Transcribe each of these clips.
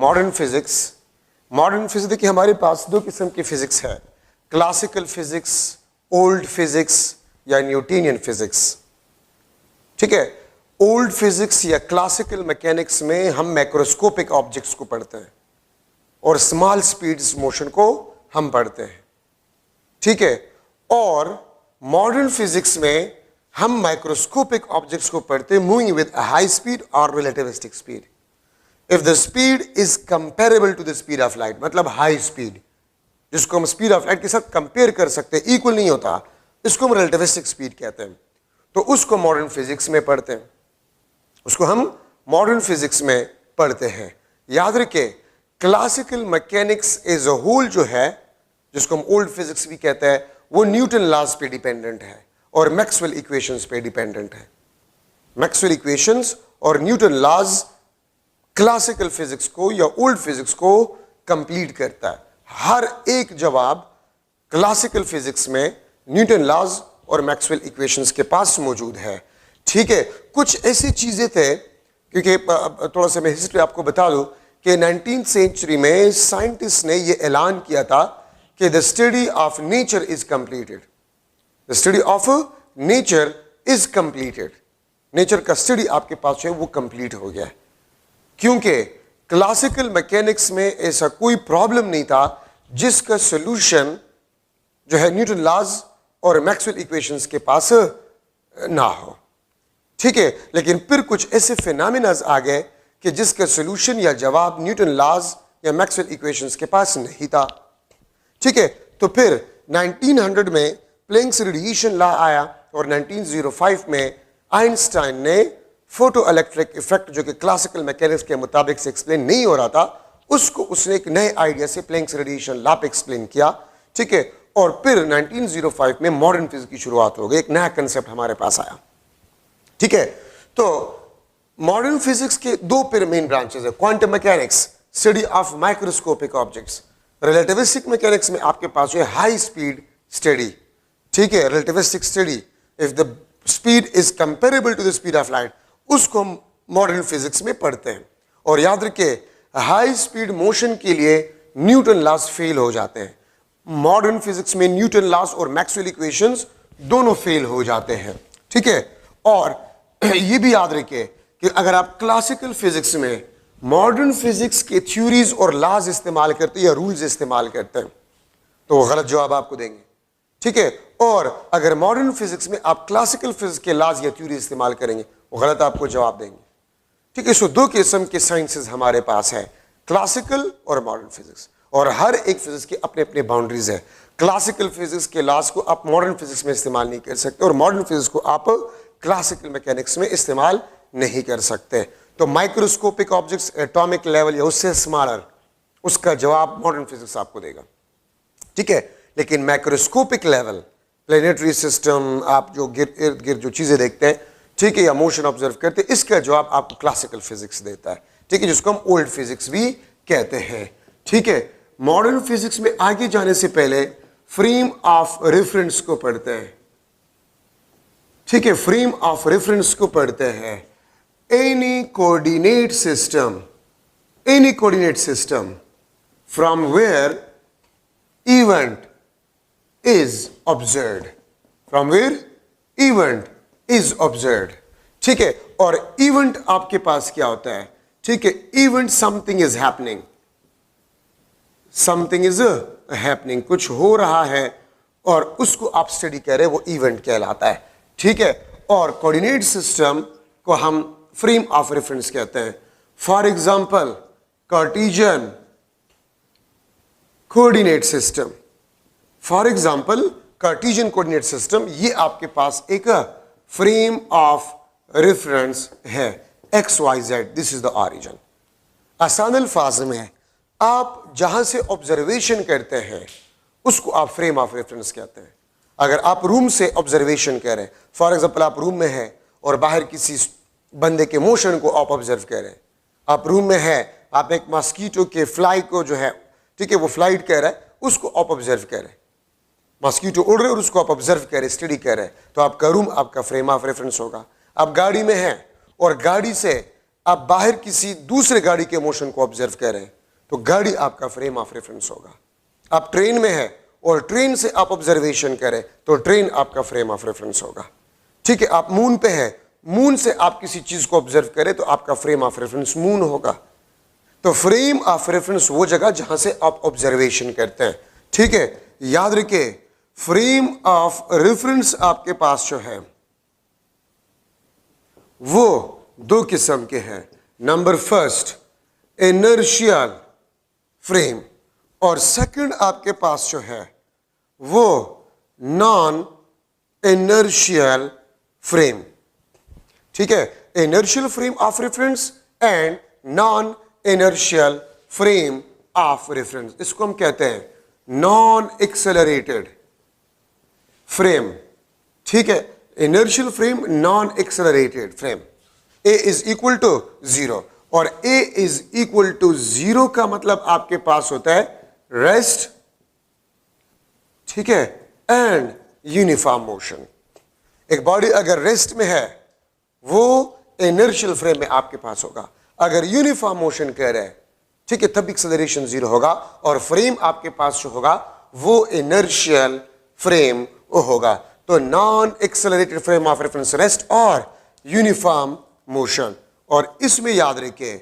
Modern physics देखिए, हमारे पास दो किस्म की फिजिक्स है, क्लासिकल फिजिक्स, ओल्ड फिजिक्स या न्यूटनियन फिजिक्स। ठीक है, ओल्ड फिजिक्स या क्लासिकल मैकेनिक्स में हम मैक्रोस्कोपिक ऑब्जेक्ट्स को पढ़ते हैं और स्मॉल स्पीड्स मोशन को हम पढ़ते हैं। ठीक है, और मॉडर्न फिजिक्स में हम माइक्रोस्कोपिक ऑब्जेक्ट्स को पढ़ते हैं मूविंग विद हाई स्पीड और relativistic speed. If the speed is comparable to the speed of light, मतलब हाई स्पीड जिसको हम स्पीड ऑफ लाइट के साथ कंपेयर कर सकते हैं, इक्वल नहीं होता, इसको हम रिलेटिविस्टिक स्पीड कहते हैं। तो उसको मॉडर्न फिजिक्स में पढ़ते हैं, उसको हम मॉडर्न फिजिक्स में पढ़ते हैं। याद रखें, classical mechanics as a whole जो है, जिसको हम ओल्ड फिजिक्स भी कहते हैं, वो न्यूटन लॉज पे डिपेंडेंट है और मैक्सवेल इक्वेशंस पे डिपेंडेंट है। मैक्सवेल इक्वेशंस और न्यूटन लॉज क्लासिकल फिजिक्स को या ओल्ड फिजिक्स को कंप्लीट करता है। हर एक जवाब क्लासिकल फिजिक्स में न्यूटन लॉज और मैक्सवेल इक्वेशंस के पास मौजूद है। ठीक है, कुछ ऐसी चीजें थे, क्योंकि थोड़ा सा मैं हिस्ट्री आपको बता दूं कि 19th सेंचुरी में साइंटिस्ट ने यह ऐलान किया था कि the study of nature is completed. The study of nature is completed. Nature का स्टडी आपके पास है वो कंप्लीट हो गया है, क्योंकि क्लासिकल मैकेनिक्स में ऐसा कोई प्रॉब्लम नहीं था जिसका सॉल्यूशन जो है न्यूटन लॉज और मैक्सवेल इक्वेशंस के पास ना हो। ठीक है, लेकिन फिर कुछ ऐसे फिनोमेनास आ गए कि जिसका सॉल्यूशन या जवाब न्यूटन लॉज या मैक्सवेल इक्वेशंस के पास नहीं था। ठीक है, तो फिर 1900 में प्लैंक्स रेडिएशन लॉ आया और 1905 में आइंस्टाइन ने फोटो इलेक्ट्रिक इफेक्ट, जो कि क्लासिकल मैकेनिक्स के मुताबिक से एक्सप्लेन नहीं हो रहा था, उसको उसने एक नए आइडिया से प्लैंक्स रेडिएशन लॉ पे एक्सप्लेन किया। ठीक है, और फिर 1905 में मॉडर्न फिजिक्स की शुरुआत हो गई, एक नया कंसेप्ट हमारे पास आया। ठीक है, तो मॉडर्न फिजिक्स के दो फिर मेन ब्रांचेस है, quantum mechanics, study of microscopic objects. Relativistic mechanics में आपके पास है हाई स्पीड स्टडी। ठीक है, relativistic study, if the speed is comparable to the speed of light, उसको हम मॉडर्न फिजिक्स में पढ़ते हैं। और याद रखिए, हाई स्पीड मोशन के लिए न्यूटन लॉज फेल हो जाते हैं। मॉडर्न फिजिक्स में न्यूटन लॉज और मैक्सवेल इक्वेशंस दोनों फेल हो जाते हैं। ठीक है, और ये भी याद रखिए कि अगर आप क्लासिकल फिजिक्स में मॉडर्न फिजिक्स के थ्योरीज और लॉज इस्तेमाल करते हैं या रूल्स इस्तेमाल करते हैं, तो वो गलत जवाब आपको देंगे। ठीक है, और अगर मॉडर्न फिजिक्स में आप क्लासिकल फिजिक्स के लॉज या थ्योरी इस्तेमाल करेंगे, वो गलत आपको जवाब देंगे। ठीक है, सो दो किस्म के साइंसेस हमारे पास है, क्लासिकल और मॉडर्न फिजिक्स, और हर एक फिजिक्स की अपने अपने बाउंड्रीज है। क्लासिकल फिजिक्स के लॉज को आप मॉडर्न फिजिक्स में इस्तेमाल नहीं कर सकते और मॉडर्न फिजिक्स को आप क्लासिकल मैकेनिक्स में इस्तेमाल नहीं कर सकते। तो माइक्रोस्कोपिक ऑब्जेक्ट्स एटॉमिक लेवल या उससे स्मॉलर, उसका जवाब मॉडर्न फिजिक्स आपको देगा। ठीक है, लेकिन माइक्रोस्कोपिक लेवल, प्लेनेटरी सिस्टम, आप जो इर्द गिर्द जो चीजें देखते हैं, ठीक है, या मोशन ऑब्जर्व करते हैं, इसका जवाब आपको क्लासिकल फिजिक्स देता है। ठीक है, जिसको हम ओल्ड फिजिक्स भी कहते हैं। ठीक है, मॉडर्न फिजिक्स में आगे जाने से पहले फ्रेम ऑफ रेफरेंस को पढ़ते हैं। ठीक है, फ्रेम ऑफ रेफरेंस को पढ़ते हैं। Any coordinate system from where event is observed, ठीक है, और इवेंट आपके पास क्या होता है? ठीक है, इवेंट समथिंग इज हैपनिंग, कुछ हो रहा है और उसको आप स्टडी कर रहे हैं, वो इवेंट कहलाता है। ठीक है, और कोऑर्डिनेट सिस्टम को हम फ्रेम ऑफ रेफरेंस कहते हैं। For example, Cartesian coordinate system, ये आपके पास एक फ्रेम ऑफ रेफरेंस है। XYZ, this is the origin. आसान अल्फाज में आप जहां से ऑब्जर्वेशन करते हैं उसको आप फ्रेम ऑफ रेफरेंस कहते हैं। अगर आप रूम से ऑब्जर्वेशन कर रहे हैं, फॉर एग्जांपल आप रूम में हैं और बाहर किसी बंदे के मोशन को आप ऑब्जर्व कर रहे हैं, आप रूम में हैं, आप एक मॉस्किटो के फ्लाई को जो है, ठीक है, वो फ्लाइट कर रहा है, उसको आप ऑब्जर्व कर रहे हैं, मॉस्किटो उड़ रहे हैं और उसको आप ऑब्जर्व कर रहे हैं, स्टडी कर रहे हैं, तो आपका रूम आपका फ्रेम ऑफ रेफरेंस होगा। आप गाड़ी में हैं और गाड़ी से आप बाहर किसी दूसरे गाड़ी के मोशन को ऑब्जर्व करें तो गाड़ी आपका फ्रेम ऑफ रेफरेंस होगा। आप ट्रेन में है और ट्रेन से आप ऑब्जर्वेशन करें तो ट्रेन आपका फ्रेम ऑफ रेफरेंस होगा। ठीक है, आप मून पे है, मून से आप किसी चीज को ऑब्जर्व करें तो आपका फ्रेम ऑफ रेफरेंस मून होगा। तो फ्रेम ऑफ रेफरेंस वो जगह जहां से आप ऑब्जर्वेशन करते हैं। ठीक है, याद रखिए फ्रेम ऑफ रेफरेंस आपके पास जो है वो दो किस्म के हैं। नंबर फर्स्ट इनर्शियल फ्रेम और सेकंड आपके पास जो है वो नॉन इनर्शियल फ्रेम। ठीक है, inertial frame of reference and non inertial frame of reference, इसको हम कहते हैं नॉन एक्सेलरेटेड फ्रेम। ठीक है, inertial frame, non accelerated frame. A is equal to 0 और ए इज इक्वल टू 0 का मतलब आपके पास होता है रेस्ट, ठीक है, एंड यूनिफॉर्म मोशन। एक बॉडी अगर रेस्ट में है वो इनर्शियल फ्रेम में आपके पास होगा, अगर यूनिफॉर्म मोशन कर रहा है, ठीक है, तब एक्सेलरेशन 0 होगा और फ्रेम आपके पास जो होगा वो इनर्शियल फ्रेम होगा। तो non accelerated frame of reference, rest और यूनिफॉर्म मोशन। और इसमें याद रखिए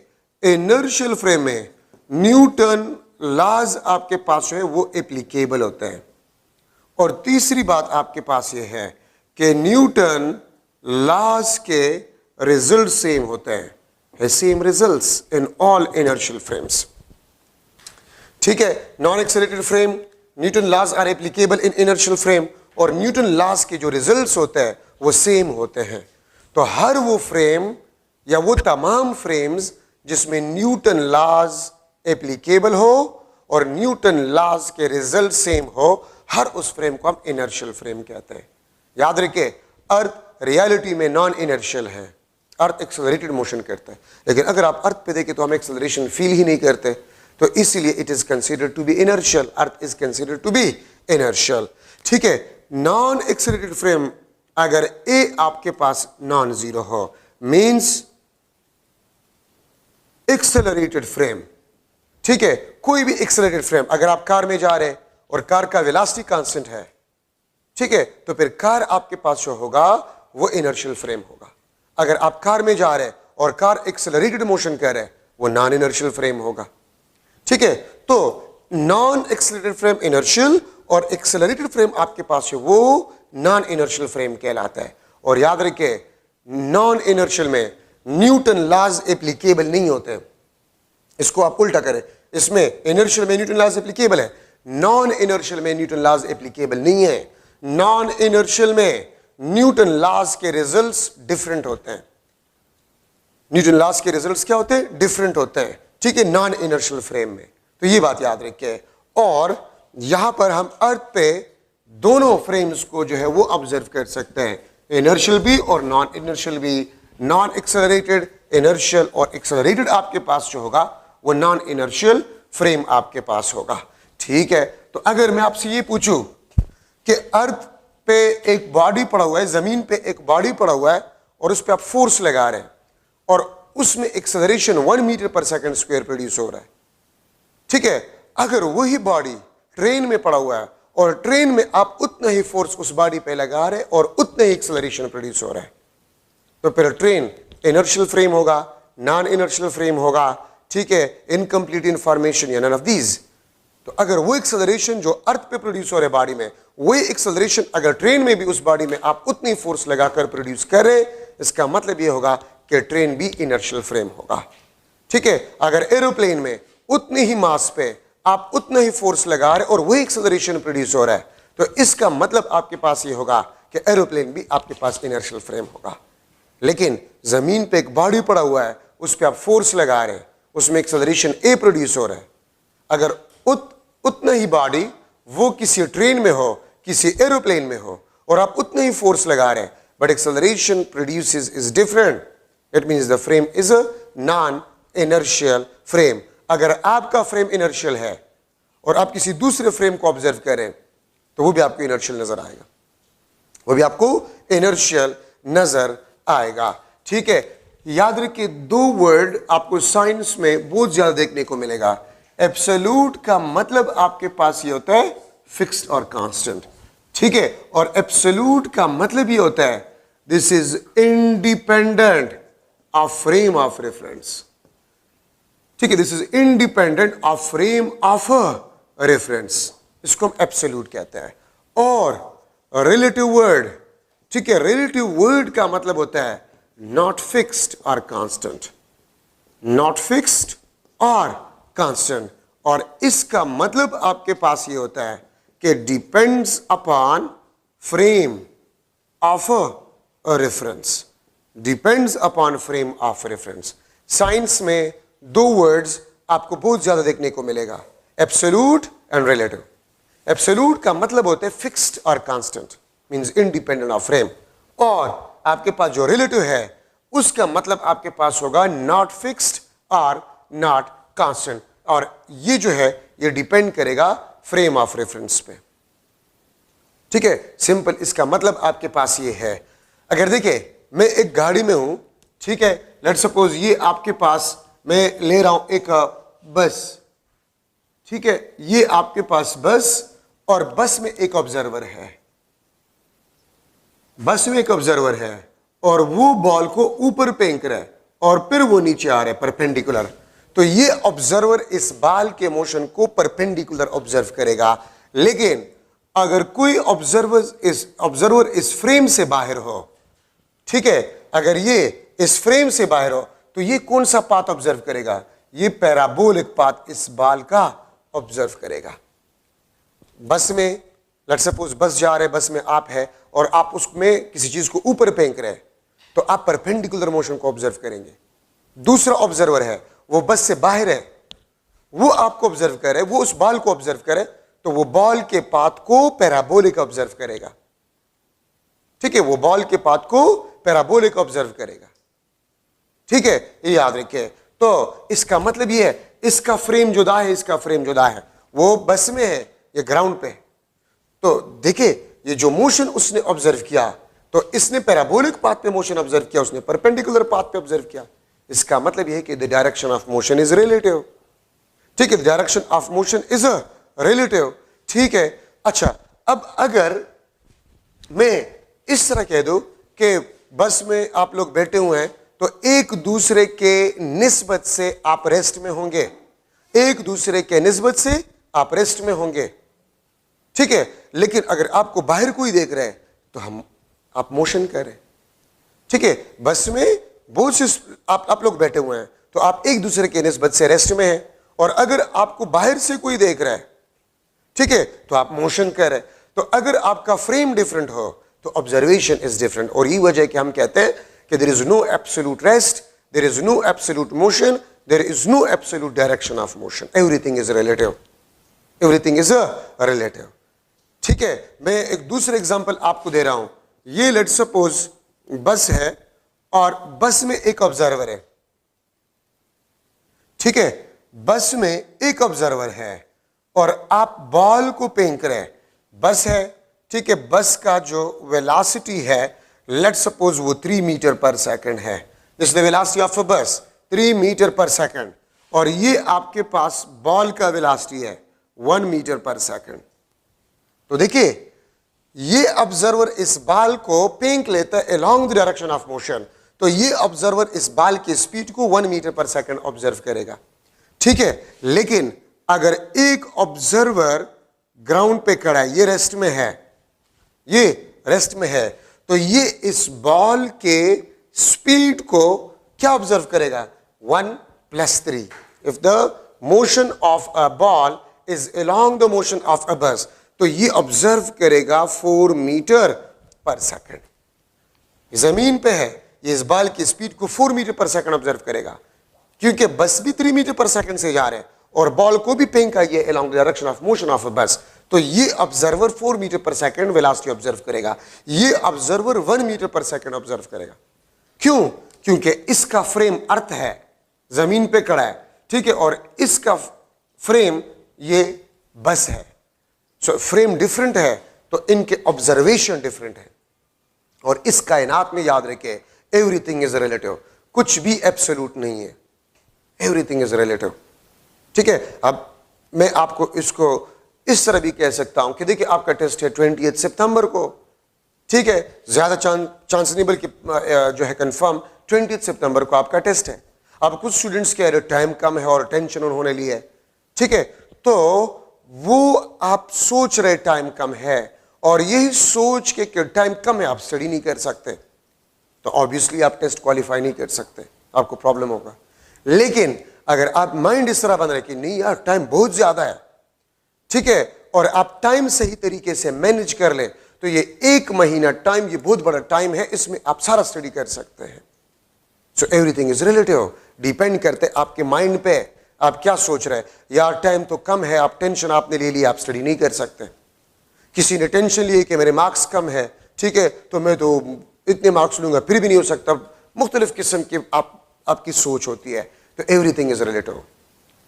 इनर्शियल फ्रेम में न्यूटन लॉज आपके पास जो है वो एप्लीकेबल होते हैं। और तीसरी बात आपके पास ये है कि न्यूटन लॉज के रिजल्ट सेम होते हैं, same results in all inertial frames. ठीक है, non accelerated frame, Newton laws are applicable in inertial frame और न्यूटन लॉज के जो रिजल्ट्स होते हैं वो सेम होते हैं। तो हर वो फ्रेम या वो तमाम फ्रेम्स जिसमें न्यूटन लॉज एप्लीकेबल हो और न्यूटन लॉज के रिजल्ट सेम हो, हर उस फ्रेम को हम इनर्शियल फ्रेम कहते हैं। याद रखिए अर्थ रियलिटी में नॉन इनर्शियल है, अर्थ एक्सेलरेटेड मोशन करता है, लेकिन अगर आप अर्थ पे देखें तो हम एक्सेलरेशन फील ही नहीं करते, तो इसीलिए it is considered to be inertial, earth is considered to be inertial. ठीक है, नॉन एक्सेलरेटेड फ्रेम अगर ए आपके पास नॉन जीरो हो मींस एक्सेलरेटेड फ्रेम। ठीक है, कोई भी एक्सेलरेटेड फ्रेम, अगर आप कार में जा रहे हैं और कार का वेलोसिटी कांस्टेंट है, ठीक है, तो फिर कार आपके पास जो होगा वो इनर्शियल फ्रेम होगा। अगर आप कार में जा रहे हैं और कार एक्सेलरेटेड मोशन कर रहे हैं वो नॉन इनर्शियल फ्रेम होगा। ठीक है, तो नॉन एक्सेलरेटेड फ्रेम इनर्शियल और एक्सेलरेटेड फ्रेम आपके पास है वो नॉन इनर्शियल फ्रेम कहलाता है। और याद रखिए नॉन इनर्शियल में न्यूटन लॉज एप्लीकेबल नहीं होते, इसको आप उल्टा करें, इसमें इनर्शियल में न्यूटन लॉज एप्लीकेबल है, नॉन इनर्शियल में न्यूटन लॉज एप्लीकेबल नहीं है। नॉन इनर्शियल में न्यूटन लॉज के रिजल्ट्स डिफरेंट होते हैं, न्यूटन लॉज के रिजल्ट्स क्या होते हैं, डिफरेंट होते हैं। ठीक है, नॉन इनर्शियल फ्रेम में, तो ये बात याद रखिए। और यहां पर हम अर्थ पे दोनों फ्रेम्स को जो है वो ऑब्जर्व कर सकते हैं, इनर्शियल भी और नॉन इनर्शियल भी। नॉन एक्सेलरेटेड, इनर्शियल और एक्सेलरेटेड आपके पास जो होगा वो नॉन इनर्शियल फ्रेम आपके पास होगा। ठीक है, तो अगर मैं आपसे ये पूछूं कि अर्थ पे एक बॉडी पड़ा हुआ है, जमीन पे एक बॉडी पड़ा हुआ है और उस पर आप फोर्स लगा रहे हैं और उसमें एक्सेलरेशन 1 मीटर पर सेकंड स्क्वायर प्रोड्यूस हो रहा है। ठीक है, अगर वही बॉडी ट्रेन में पड़ा हुआ है और ट्रेन में आप उतना ही फोर्स उस बॉडी पे लगा रहे हैं और उतना ही एक्सेलरेशन प्रोड्यूस हो रहा है, तो फिर ट्रेन इनर्शियल फ्रेम होगा, नॉन इनर्शियल फ्रेम होगा। ठीक है, इनकम्प्लीट इनफॉर्मेशन या नन ऑफ दीज। तो अगर वो एक्सेलरेशन जो अर्थ पे प्रोड्यूस हो रहा है बॉडी में, वही एक्सेलरेशन अगर ट्रेन में भी उस बॉडी में आप उतनी फोर्स लगाकर प्रोड्यूस कर रहे, इसका मतलब ये होगा कि ट्रेन भी इनर्शियल फ्रेम होगा। ठीक है, अगर एरोप्लेन में उतनी ही मास पे आप उतना ही फोर्स लगा रहे और वही एक्सेलरेशन प्रोड्यूस हो रहा है, तो इसका मतलब आपके पास ये होगा कि एरोप्लेन भी आपके पास इनर्शियल फ्रेम होगा। लेकिन जमीन पे एक बॉडी पड़ा हुआ है, उस पर आप फोर्स लगा रहे हैं, उसमें एक्सेलरेशन ए प्रोड्यूस हो रहा है, अगर उतना ही बॉडी वो किसी ट्रेन में हो, किसी एरोप्लेन में हो और आप उतना ही फोर्स लगा रहे हैं, but acceleration produces is different, it means the frame is a non inertial frame. अगर आपका फ्रेम इनर्शियल है और आप किसी दूसरे फ्रेम को ऑब्जर्व करें तो वो भी आपको इनर्शियल नजर आएगा, वो भी आपको इनर्शियल नजर आएगा। ठीक है, याद रखिए, दो वर्ड आपको साइंस में बहुत ज्यादा देखने को मिलेगा। एब्सोल्यूट का मतलब आपके पास ये होता है फिक्स्ड और कांस्टेंट, ठीक है, और एब्सोल्यूट का मतलब ये होता है this is independent of frame of reference, ठीक है, this is independent of frame of reference, इसको हम एब्सोल्यूट कहते हैं। और रिलेटिव वर्ड, ठीक है, रिलेटिव वर्ड का मतलब होता है नॉट फिक्स्ड और कांस्टेंट, नॉट फिक्स्ड और कांस्टेंट, और इसका मतलब आपके पास ये होता है कि depends upon frame of a reference, depends upon frame of reference. Science में दो वर्ड्स आपको बहुत ज्यादा देखने को मिलेगा, एब्सोल्यूट एंड रिलेटिव। एब्सोल्यूट का मतलब होता है फिक्स्ड और constant, means independent of frame, और आपके पास जो रिलेटिव है उसका मतलब आपके पास होगा नॉट फिक्स्ड और नॉट कांस्टेंट, और ये जो है ये डिपेंड करेगा फ्रेम ऑफ रेफरेंस पे, ठीक है, सिंपल इसका मतलब आपके पास ये है। अगर देखिए मैं एक गाड़ी में हूं, ठीक है, लेट्स सपोज ये आपके पास मैं ले रहा हूं एक बस, ठीक है, ये आपके पास बस, और बस में एक ऑब्जर्वर है, बस में एक ऑब्जर्वर है, और वो बॉल को ऊपर फेंक रहा है और फिर वो नीचे आ रहा है परपेंडिकुलर। तो ये ऑब्जर्वर इस बॉल के मोशन को परपेंडिकुलर ऑब्जर्व करेगा, लेकिन अगर कोई ऑब्जर्वर इस फ्रेम से बाहर हो, ठीक है, अगर ये इस फ्रेम से बाहर हो तो ये कौन सा पाथ ऑब्जर्व करेगा? ये पैराबोलिक पाथ इस बॉल का ऑब्जर्व करेगा। बस में लेट्स सपोज बस जा रहे, बस में आप है और आप उसमें किसी चीज को ऊपर फेंक रहे हैं, तो आप परपेंडिकुलर मोशन को ऑब्जर्व करेंगे। दूसरा ऑब्जर्वर है, वो बस से बाहर है, वो आपको ऑब्जर्व करे, वो उस बॉल को ऑब्जर्व करे, तो वो बॉल के पाथ को पैराबोलिक ऑब्जर्व करेगा, ठीक है, वो बॉल के पाथ को पैराबोलिक ऑब्जर्व करेगा, ठीक है, ये याद रखिए। तो इसका मतलब ये है इसका फ्रेम जुदा है, इसका फ्रेम जुदा है, वो बस में है, ये ग्राउंड पे। तो देखिए ये जो मोशन उसने ऑब्जर्व किया, तो इसने पैराबोलिक पाथ पे मोशन ऑब्जर्व किया, उसने परपेंडिकुलर पाथ पे ऑब्जर्व किया। इसका मतलब यह है कि the direction of motion is relative, ठीक है, the direction of motion is a relative, ठीक है। अच्छा, अब अगर मैं इस तरह कह दूं कि बस में आप लोग बैठे हुए हैं, तो एक दूसरे के निस्बत से आप रेस्ट में होंगे, एक दूसरे के निस्बत से आप रेस्ट में होंगे, ठीक है, लेकिन अगर आपको बाहर कोई देख रहा है तो आप मोशन कर रहे हैं, ठीक है। बस में बहुत से आप लोग बैठे हुए हैं, तो आप एक दूसरे के निस्बत से रेस्ट में हैं, और अगर आपको बाहर से कोई देख रहा है, ठीक है, तो आप मोशन कर रहे हैं। तो अगर आपका फ्रेम डिफरेंट हो तो ऑब्जर्वेशन इज डिफरेंट, और ये वजह कि हम कहते हैं कि there is no absolute rest, there is no absolute motion, there is no absolute direction of motion, everything is relative, everything is relative, ठीक है। मैं एक दूसरा एग्जांपल आपको दे रहा हूं। ये लेट्स सपोज बस है और बस में एक ऑब्जर्वर है, ठीक है, बस में एक ऑब्जर्वर है और आप बॉल को फेंक रहे हैं, बस है, ठीक है, बस का जो वेलोसिटी है लेट्स सपोज वो 3 मीटर पर सेकंड है, दिस द वेलोसिटी ऑफ अ बस 3 मीटर पर सेकंड, और ये आपके पास बॉल का वेलोसिटी है 1 मीटर पर सेकंड। तो देखिए ये ऑब्जर्वर इस बॉल को फेंक लेता है along the direction of motion, तो ये ऑब्जर्वर इस बॉल की स्पीड को 1 मीटर पर सेकंड ऑब्जर्व करेगा, ठीक है। लेकिन अगर एक ऑब्जर्वर ग्राउंड पे खड़ा है, ये रेस्ट में है, ये रेस्ट में है, तो ये इस बॉल के स्पीड को क्या ऑब्जर्व करेगा? 1 + 3। If the motion of a ball is along the motion of a बस, तो ये ऑब्जर्व करेगा 4 मीटर पर सेकंड। जमीन पे है, ये इस बॉल की स्पीड को 4 मीटर पर सेकंड ऑब्जर्व करेगा, क्योंकि बस भी 3 मीटर पर सेकंड से जा रहे हैं और बॉल को भी फेंका ये along the direction of motion of a बस, तो ये ऑब्जर्वर 4 मीटर पर सेकंड वेलोसिटी ऑब्जर्व करेगा, ये ऑब्जर्वर 1 मीटर पर सेकंड ऑब्जर्व करेगा। क्यों? क्योंकि इसका फ्रेम अर्थ है, जमीन पे खड़ा है, ठीक है, और इसका फ्रेम ये बस है। सो फ्रेम डिफरेंट है तो इनके ऑब्जर्वेशन डिफरेंट है, और इस कायनात में याद रखे एवरीथिंग इज रिलेटिव, कुछ भी एब्सोल्यूट नहीं है, एवरीथिंग इज रिलेटिव। ठीक है, अब मैं आपको इसको इस तरह भी कह सकता हूं कि देखिए आपका टेस्ट है 28 सितंबर को, ठीक है, ज्यादा चांस नहीं बल्कि जो है कंफर्म 20 सितंबर को आपका टेस्ट है। अब कुछ स्टूडेंट्स कह रहे टाइम कम है और टेंशन उन्होंने ली है, ठीक है, तो वो आप सोच रहे टाइम कम है और यही सोच के कि टाइम कम है आप स्टडी नहीं कर सकते, तो ऑब्वियसली आप टेस्ट क्वालिफाई नहीं कर सकते, आपको प्रॉब्लम होगा। लेकिन अगर आप माइंड इस तरह बन रहे कि नहीं यार टाइम बहुत ज्यादा है, ठीक है, और आप टाइम सही तरीके से मैनेज कर ले, तो ये 1 महीना टाइम ये बहुत बड़ा टाइम है, इसमें आप सारा स्टडी कर सकते हैं। So everything is relative, depend करते आपके माइंड पे, आप क्या सोच रहे हैं। यार टाइम तो कम है, आप टेंशन आपने ले लिया, आप स्टडी नहीं कर सकते। किसी ने टेंशन लिए कि मेरे मार्क्स कम है, ठीक है, तो मैं तो इतने मार्क्स लूंगा फिर भी नहीं हो सकता। मुख्तलिफ किस्म की आपकी सोच होती है, तो एवरीथिंग इज रिलेटिव।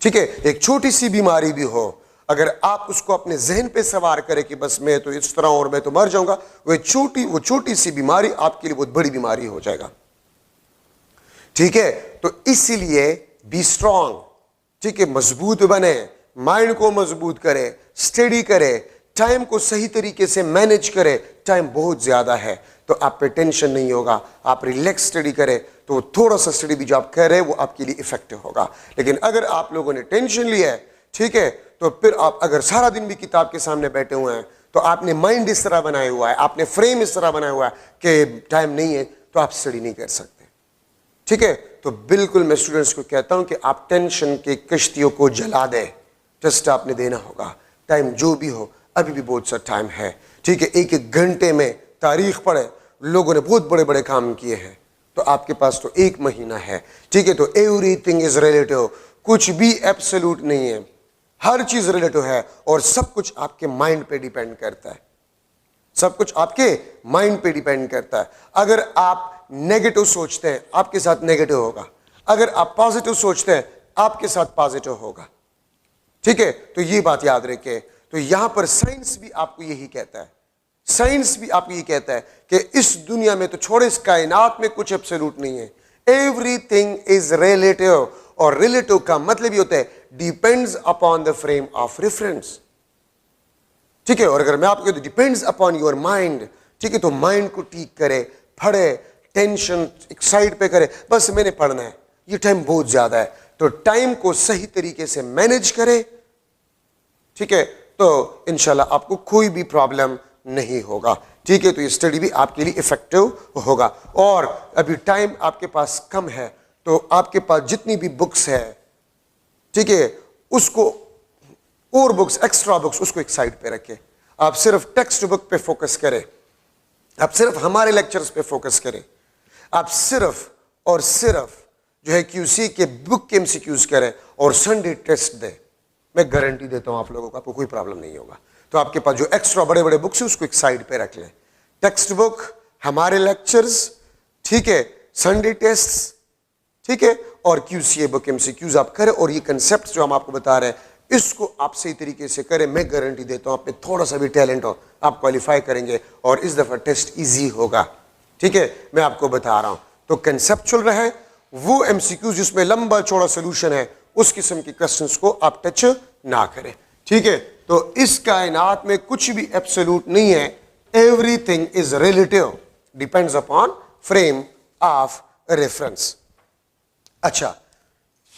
ठीक है, एक छोटी सी बीमारी भी हो, अगर आप उसको अपने जहन पे सवार करें कि बस मैं तो इस तरह और मैं तो मर जाऊंगा, वो छोटी सी बीमारी आपके लिए बहुत बड़ी बीमारी हो जाएगा। ठीक है, तो इसीलिए बी स्ट्रांग, ठीक है, मजबूत बने, माइंड को मजबूत करे, स्टडी करे, टाइम को सही तरीके से मैनेज करे। टाइम बहुत ज्यादा है तो आप पे टेंशन नहीं होगा, आप रिलैक्स स्टडी करें तो थोड़ा सा स्टडी भी जो आप कर रहे हैं वो आपके लिए इफेक्टिव होगा। लेकिन अगर आप लोगों ने टेंशन लिया है, ठीक है, तो फिर आप अगर सारा दिन भी किताब के सामने बैठे हुए हैं, तो आपने माइंड इस तरह बनाया हुआ है, आपने फ्रेम इस तरह बनाया हुआ है कि टाइम नहीं है, तो आप स्टडी नहीं कर सकते। ठीक है, तो बिल्कुल मैं स्टूडेंट्स को कहता हूं कि आप टेंशन के कश्तियों को जला दें, टेस्ट आपने देना होगा, टाइम जो भी हो, अभी भी बहुत सा टाइम है। ठीक है, 1-1 घंटे में तारीख पढ़े, लोगों ने बहुत बड़े बड़े काम किए हैं, तो आपके पास तो 1 महीना है। ठीक है, तो एवरीथिंग इज रिलेटिव, कुछ भी एब्सोल्यूट नहीं है, हर चीज रिलेटिव है और सब कुछ आपके माइंड पे डिपेंड करता है, सब कुछ आपके माइंड पे डिपेंड करता है। अगर आप नेगेटिव सोचते हैं आपके साथ नेगेटिव होगा, अगर आप पॉजिटिव सोचते हैं आपके साथ पॉजिटिव होगा। ठीक है, तो ये बात याद रखें। तो यहां पर साइंस भी आपको यही कहता है, साइंस भी आपको यही कहता है कि इस दुनिया में तो छोड़े इस कायनात में कुछ एब्सोल्यूट नहीं है, एवरीथिंग इज रिलेटिव। और रिलेटिव का मतलब ये होता है depends upon the frame of reference. ठीक है, और अगर मैं आपको कहता हूं डिपेंड्स अपॉन योर माइंड, ठीक है, तो माइंड को ठीक करे, पढ़े, टेंशन एक साइड पे करे, बस मैंने पढ़ना है, ये टाइम बहुत ज्यादा है, तो टाइम को सही तरीके से मैनेज करे। ठीक है, तो इंशाल्लाह आपको कोई भी प्रॉब्लम नहीं होगा। ठीक है, तो ये स्टडी भी आपके लिए इफेक्टिव होगा। और अभी टाइम आपके पास कम है, तो आपके पास जितनी भी बुक्स है, ठीक है, उसको और बुक्स, एक्स्ट्रा बुक्स, उसको एक साइड पे रखें। आप सिर्फ टेक्स्ट बुक पे फोकस करें, आप सिर्फ हमारे लेक्चर्स पे फोकस करें, आप सिर्फ और सिर्फ जो है QC के बुक के MCQs करें और संडे टेस्ट दें। मैं गारंटी देता हूं आप लोगों को, आपको कोई प्रॉब्लम नहीं होगा। तो आपके पास जो एक्स्ट्रा बड़े बड़े बुक्स है उसको एक साइड पे रख लें, टेक्स्ट बुक, हमारे लेक्चर्स, ठीक है, संडे टेस्ट, ठीक है, और QCA बुक MCQs आप करें। और ये कंसेप्ट जो हम आपको बता रहे हैं इसको आप सही तरीके से करें, मैं गारंटी देता हूं आप में थोड़ा सा भी टैलेंट हो आप क्वालिफाई करेंगे और इस दफा टेस्ट इजी होगा। ठीक है, मैं आपको बता रहा हूं। तो कंसेप्चुअल रहे, वो MCQs जिसमें लंबा चौड़ा सोल्यूशन है उस किस्म के क्वेश्चंस को आप टच ना करें। ठीक है, तो इस कायनात में कुछ भी एब्सोल्यूट नहीं है, everything is relative, depends upon frame of reference. अच्छा,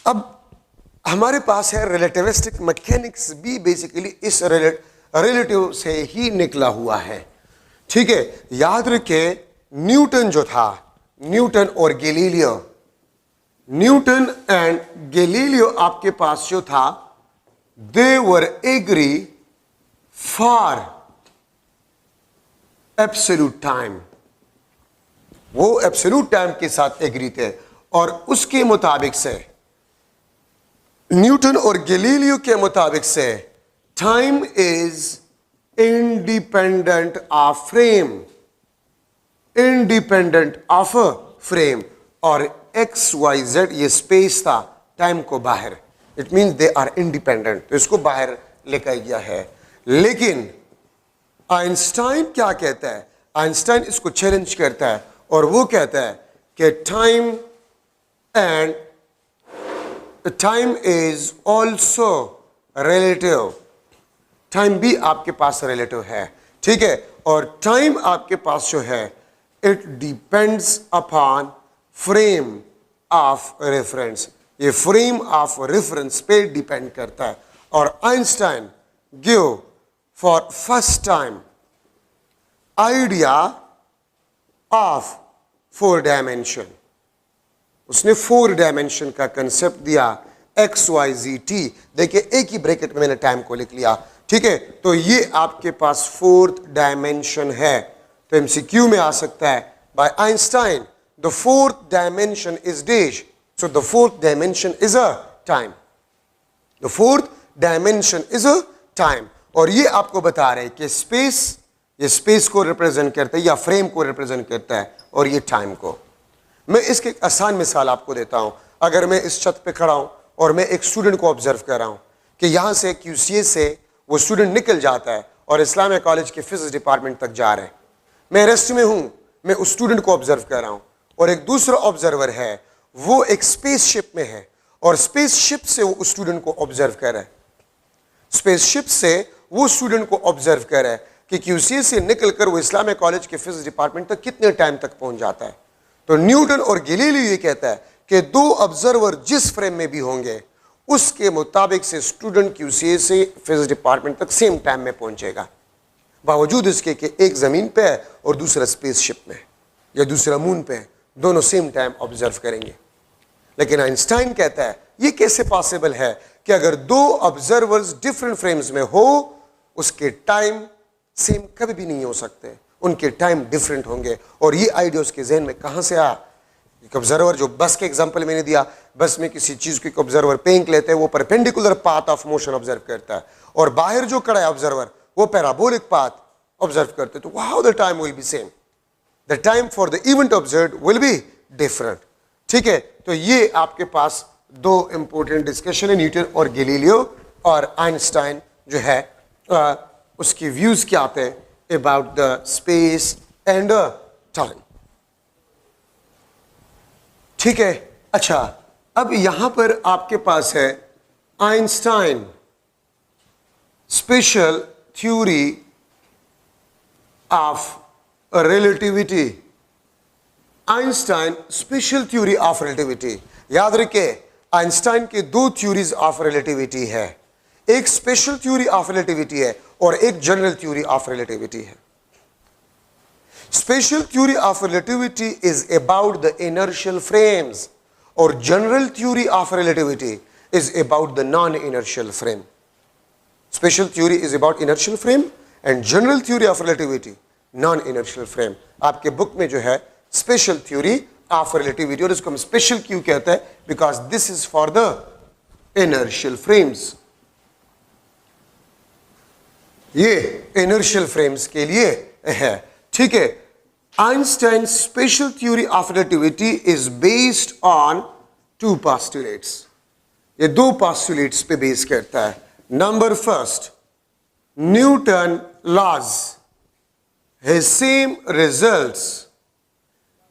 अब हमारे पास है रिलेटिविस्टिक मैकेनिक्स भी बेसिकली इस रिलेटिव से ही निकला हुआ है। ठीक है, याद रखें न्यूटन जो था, न्यूटन और गैलीलियो, न्यूटन एंड गैलीलियो आपके पास जो था, दे वर एग्री फॉर एब्सोल्यूट टाइम, वो एब्सोल्यूट टाइम के साथ एग्री थे। और उसके मुताबिक से न्यूटन और गैलीलियो के मुताबिक से time is independent of frame, independent of frame. और XYZ ये स्पेस था टाइम को बाहर, it means they are independent, तो इसको बाहर लेकर गया है। लेकिन आइंस्टाइन क्या कहता है, आइंस्टाइन इसको चैलेंज करता है और वो कहता है कि time and time is also relative. Time भी आपके पास रिलेटिव है, ठीक है। और टाइम आपके पास जो है it depends upon frame of reference, ये फ्रेम ऑफ रेफरेंस पे डिपेंड करता है। और Einstein give for first time idea of 4 dimension, उसने 4 डायमेंशन का कंसेप्ट दिया, एक्स वाई जी टी। देखिए एक ही ब्रैकेट में मैंने टाइम को लिख लिया, ठीक है। तो ये आपके पास 4th डायमेंशन है। तो एमसीक्यू में आ सकता है by Einstein the 4th dimension is dash, so the 4th dimension is a time, the 4th dimension is a time. और ये आपको बता रहे हैं कि स्पेस, ये स्पेस को रिप्रेजेंट करता है या फ्रेम को रिप्रेजेंट करता है, और ये टाइम को। मैं इसकी एक आसान मिसाल आपको देता हूं। अगर मैं इस छत पे खड़ा हूं और मैं एक स्टूडेंट को ऑब्जर्व कर रहा हूं कि यहां से QCS से वो स्टूडेंट निकल जाता है और इस्लामिया कॉलेज के फिजिक्स डिपार्टमेंट तक जा रहे हैं, मैं रेस्ट में हूं, मैं उस स्टूडेंट को ऑब्जर्व कर रहा हूं। और एक दूसरा ऑब्जर्वर है, वो एक स्पेसशिप में है और स्पेसशिप से वो उस स्टूडेंट को ऑब्जर्व कर रहा है, स्पेसशिप से वो स्टूडेंट को ऑब्जर्व कर रहा है कि QCS से निकलकर वो इस्लामिया कॉलेज के फिजिक्स डिपार्टमेंट तक कितने टाइम तक पहुंच जाता है। तो न्यूटन और गैलीलियो ये कहता है कि 2 ऑब्जर्वर जिस फ्रेम में भी होंगे उसके मुताबिक से स्टूडेंट QCS से फिजिक्स डिपार्टमेंट तक सेम टाइम में पहुंचेगा, बावजूद इसके कि एक जमीन पे है और दूसरा स्पेसशिप में है या दूसरा मून पे है, दोनों सेम टाइम ऑब्जर्व करेंगे। लेकिन आइंस्टाइन कहता है ये कैसे पॉसिबल है कि अगर 2 ऑब्जर्वर्स डिफरेंट फ्रेम्स में हो उसके टाइम सेम कभी भी नहीं हो सकते, उनके टाइम डिफरेंट होंगे। और ये आइडिया उसके जहन में कहां से आया? एक ऑब्जर्वर, जो बस के एग्जांपल मैंने दिया, बस में किसी चीज को एक ऑब्जर्वर पेंक लेते हैं, वो perpendicular path of motion observe करता है, और बाहर जो खड़ा है ऑब्जर्वर वो पैराबोलिक पाथ ऑब्जर्व करते हैं। तो how the time will be same, the time for the event observed will be different, ठीक है। तो ये आपके पास 2 इंपॉर्टेंट डिस्कशन है, न्यूटन और गैलीलियो और आइंस्टाइन जो है उसकी व्यूज क्या आते हैं about the space and time, ठीक है। अच्छा, अब यहां पर आपके पास है Einstein special theory of relativity, Einstein special theory of relativity. याद रखिए आइंस्टाइन के 2 थ्योरीज ऑफ रिलेटिविटी है, एक स्पेशल थ्योरी ऑफ रिलेटिविटी है और एक जनरल थ्योरी ऑफ रिलेटिविटी है। Special theory of relativity is about the inertial frames और general theory of relativity is about the non inertial frame. Special theory is about inertial frame and general theory of relativity non inertial frame. आपके book में जो है special theory of relativity, और इसको हम special क्यों कहते हैं? Because this is for the inertial frames, ये इनर्शियल फ्रेम्स के लिए है, ठीक है। Einstein special theory of relativity is based on 2 postulates, ये 2 postulates पे बेस करता है। Number first, Newton laws has same results,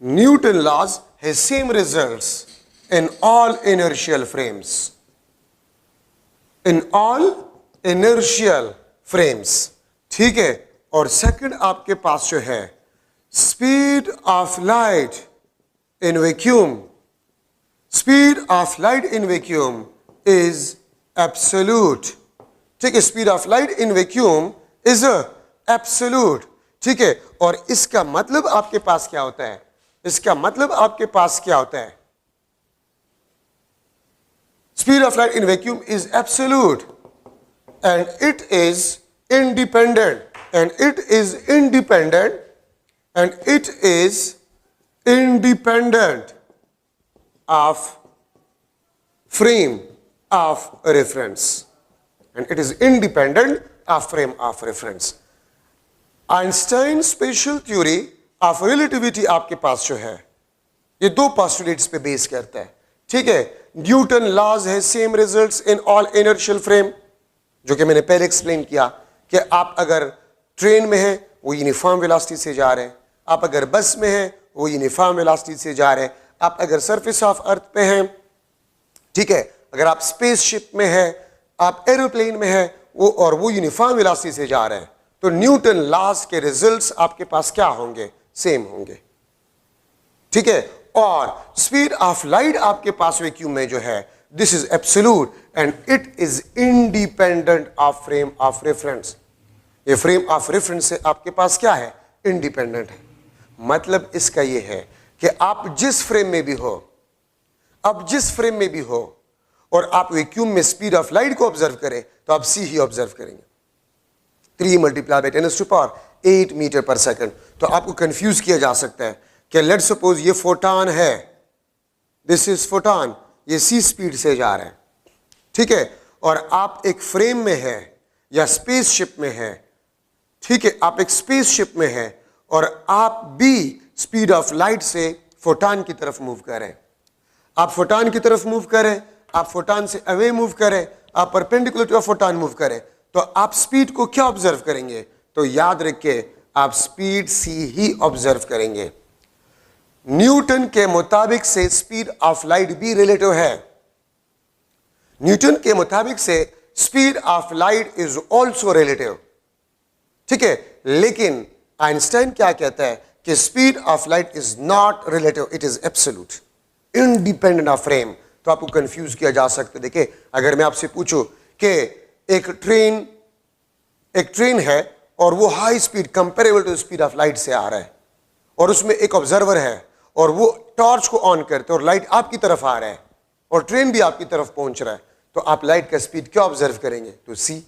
Newton laws has same results in all inertial frames, in all inertial frames, ठीक है। और second आपके पास जो है speed of light in vacuum, speed of light in vacuum is absolute, ठीक है। Speed of light in vacuum is absolute, ठीक है। और इसका मतलब आपके पास क्या होता है? इसका मतलब आपके पास क्या होता है? Speed of light in vacuum is absolute and it is independent, and it is independent, and it is independent of frame of reference, and it is independent of frame of reference. Einstein special theory of relativity आपके पास जो है ये 2 postulates पे base करता है, ठीक है। न्यूटन लॉज है same results in all inertial frame, जो कि मैंने पहले एक्सप्लेन किया कि आप अगर ट्रेन में हैं वो यूनिफॉर्म वेलोसिटी से जा रहे हैं, आप अगर बस में हैं वो यूनिफॉर्म वेलोसिटी से जा रहे हैं, आप अगर सरफेस ऑफ अर्थ पे हैं, ठीक है, अगर आप स्पेसशिप में हैं, आप एरोप्लेन में हैं, वो यूनिफॉर्म वेलोसिटी से जा रहे हैं, तो न्यूटन लॉज के रिजल्ट्स आपके पास क्या होंगे? सेम होंगे, ठीक है। और स्पीड ऑफ लाइट आपके पास वैक्यूम में जो है, this is absolute and it is independent of frame of reference. ये फ्रेम ऑफ रेफरेंस से आपके पास क्या है? इंडिपेंडेंट है। मतलब इसका ये है कि आप जिस फ्रेम में भी हो, अब जिस फ्रेम में भी हो और आप वैक्यूम में स्पीड ऑफ लाइट को ऑब्जर्व करें, तो आप सी ही ऑब्जर्व करेंगे। 3 मल्टीप्लाई बाय 10⁸ मीटर पर सेकंड। तो आपको कंफ्यूज किया जा सकता है कि लेट्स सपोज ये फोटॉन है, दिस इज फोटॉन, ये सी स्पीड से जा रहा है, ठीक है, और आप एक फ्रेम में है या स्पेसशिप में है, ठीक है, आप एक स्पेसशिप में है और आप भी स्पीड ऑफ लाइट से फोटॉन की तरफ मूव करें। आप फोटॉन की तरफ मूव करें, आप फोटॉन से अवे मूव करें, आप परपेंडिकुलर टू फोटॉन मूव करें, तो आप स्पीड को क्या ऑब्जर्व करेंगे? तो याद रखिए, आप स्पीड सी ही ऑब्जर्व करेंगे। न्यूटन के मुताबिक से स्पीड ऑफ लाइट भी रिलेटिव है। न्यूटन के मुताबिक से speed of light is also relative, ठीक है। लेकिन आइंस्टाइन क्या कहता है कि speed of light is not relative, it is absolute, independent of frame. तो आपको कंफ्यूज किया जा सकता है। देखिए, अगर मैं आपसे पूछूं कि एक ट्रेन है और वो high speed comparable to speed of light से आ रहा है और उसमें एक ऑब्जर्वर है और वो टॉर्च को ऑन करते और लाइट आपकी तरफ आ रहा है और ट्रेन भी आपकी तरफ पहुंच रहा है, तो आप लाइट का स्पीड क्या ऑब्जर्व करेंगे? तो सी।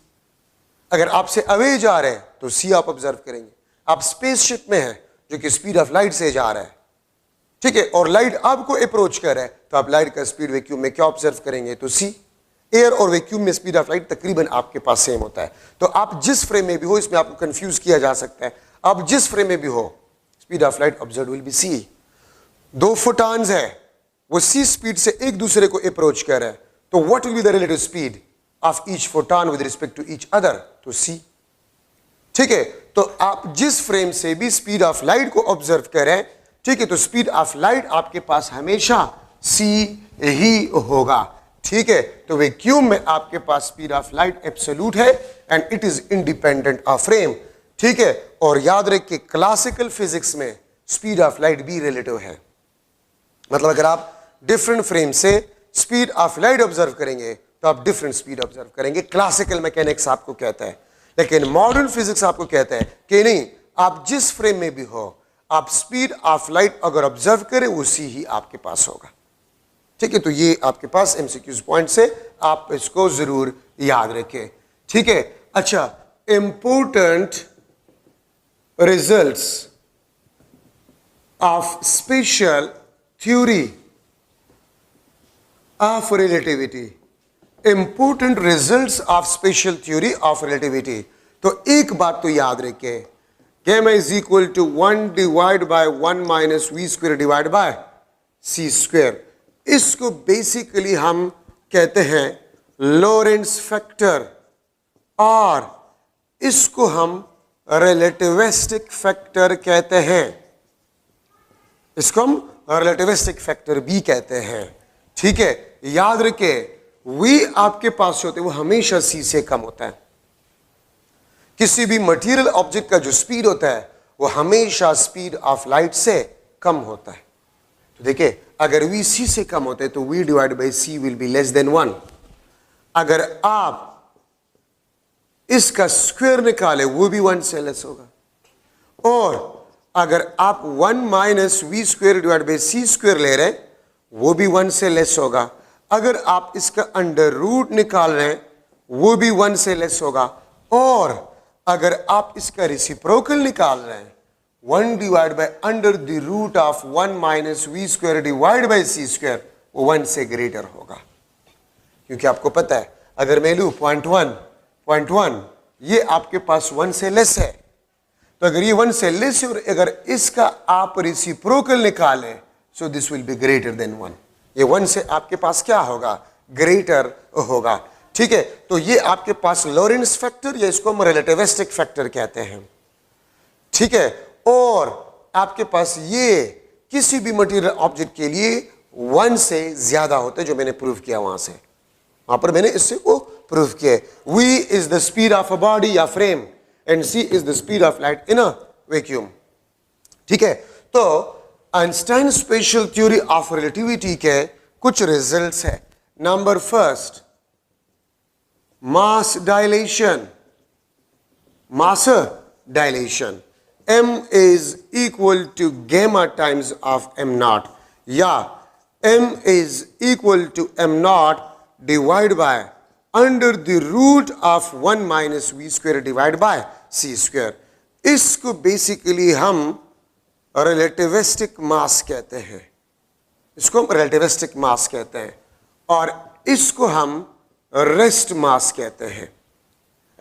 अगर आपसे अवे जा रहे हैं तो सी आप ऑब्जर्व करेंगे। आप स्पेसशिप में हैं जो कि स्पीड ऑफ लाइट से जा रहा है, ठीक है, और लाइट आपको अप्रोच कर रहा है, तो आप लाइट का स्पीड वैक्यूम में क्या ऑब्जर्व करेंगे? तो सी। एयर और वैक्यूम में स्पीड ऑफ लाइट तकरीबन आपके पास सेम होता है। तो आप जिस फ्रेम में भी हो, इसमें आपको कंफ्यूज किया जा सकता है, आप जिस फ्रेम में भी हो, speed of light observe will be c. 2 photons है, वो सी स्पीड से एक दूसरे को अप्रोच कर रहे हैं, तो what will be the relative speed of each photon with respect to each other? तो सी, ठीक है। तो आप जिस फ्रेम से भी स्पीड ऑफ लाइट को ऑब्जर्व करें, ठीक है, तो स्पीड ऑफ लाइट आपके पास हमेशा सी ही होगा, ठीक है। तो वैक्यूम में आपके पास स्पीड ऑफ लाइट एब्सोल्यूट है and it is independent of frame, ठीक है। और याद रखिए, क्लासिकल फिजिक्स में स्पीड ऑफ लाइट भी रिलेटिव है। मतलब अगर आप डिफरेंट फ्रेम से स्पीड ऑफ लाइट ऑब्जर्व करेंगे तो आप डिफरेंट स्पीड ऑब्जर्व करेंगे, क्लासिकल मैकेनिक्स आपको कहता है। लेकिन मॉडर्न फिजिक्स आपको कहता है कि नहीं, आप जिस फ्रेम में भी हो, आप स्पीड ऑफ लाइट अगर ऑब्जर्व करें, उसी ही आपके पास होगा, ठीक है। तो ये आपके पास एमसीक्यूज पॉइंट से आप इसको जरूर याद रखें, ठीक है। अच्छा, important results of special theory of relativity, important results of special theory of relativity. तो एक बात तो याद रखें, gamma is equal to 1 divide by 1 minus we square divide by C square. इसको बेसिकली हम कहते हैं लॉरेंट्ज फैक्टर, और इसको हम रिलेटिविस्टिक फैक्टर कहते हैं। इसको हम रिलेटिविस्टिक फैक्टर भी कहते हैं, ठीक है। याद रखे, वी आपके पास होते हैं वो हमेशा सी से कम होता है। किसी भी मटेरियल ऑब्जेक्ट का जो स्पीड होता है वो हमेशा स्पीड ऑफ लाइट से कम होता है। तो देखिए, अगर वी सी से कम होते हैं तो v divide by c will be less than 1। अगर आप इसका स्क्वायर निकाले वो भी 1 से लेस होगा, और अगर आप 1 minus we square divide by c square ले रहे हैं वो भी 1 से लेस होगा। अगर आप इसका अंडर रूट निकाल रहे हैं वो भी 1 से लेस होगा, और अगर आप इसका रेसिप्रोकल निकाल रहे हैं 1 divide by under the root of 1 minus we square divide by C square, वो 1 से ग्रेटर होगा। क्योंकि आपको पता है, अगर मैं लूँ 0.1 ये आपके पास 1 से लेस है, तो अगर ये 1 से लेस है और अगर इसका आप रेसिप्रोकल निकालें, so this will be greater than 1। ये 1 से आपके पास क्या होगा? ग्रेटर होगा, ठीक है। तो ये आपके पास लॉरेंट्ज फैक्टर, या इसको हम रिलेटिविस्टिक फैक्टर कहते हैं, ठीक है। और आपके पास ये किसी भी मटेरियल ऑब्जेक्ट के लिए 1 से ज्यादा होते हैं, जो मैंने प्रूव किया वहां पर मैंने इससे वो प्रूव किया। v is the speed of a body या frame and c is the speed of light in a vacuum. ठीक है, तो Einstein special theory of relativity के कुछ रिजल्ट्स है। Number first, mass dilation. Mass dilation, m is equal to gamma times of m naught, या m is equal to m naught divided by under the root of 1 minus v square divided by c square। इसको basically हम relativistic मास कहते हैं, इसको हम relativistic मास कहते हैं, और इसको हम रेस्ट मास कहते हैं।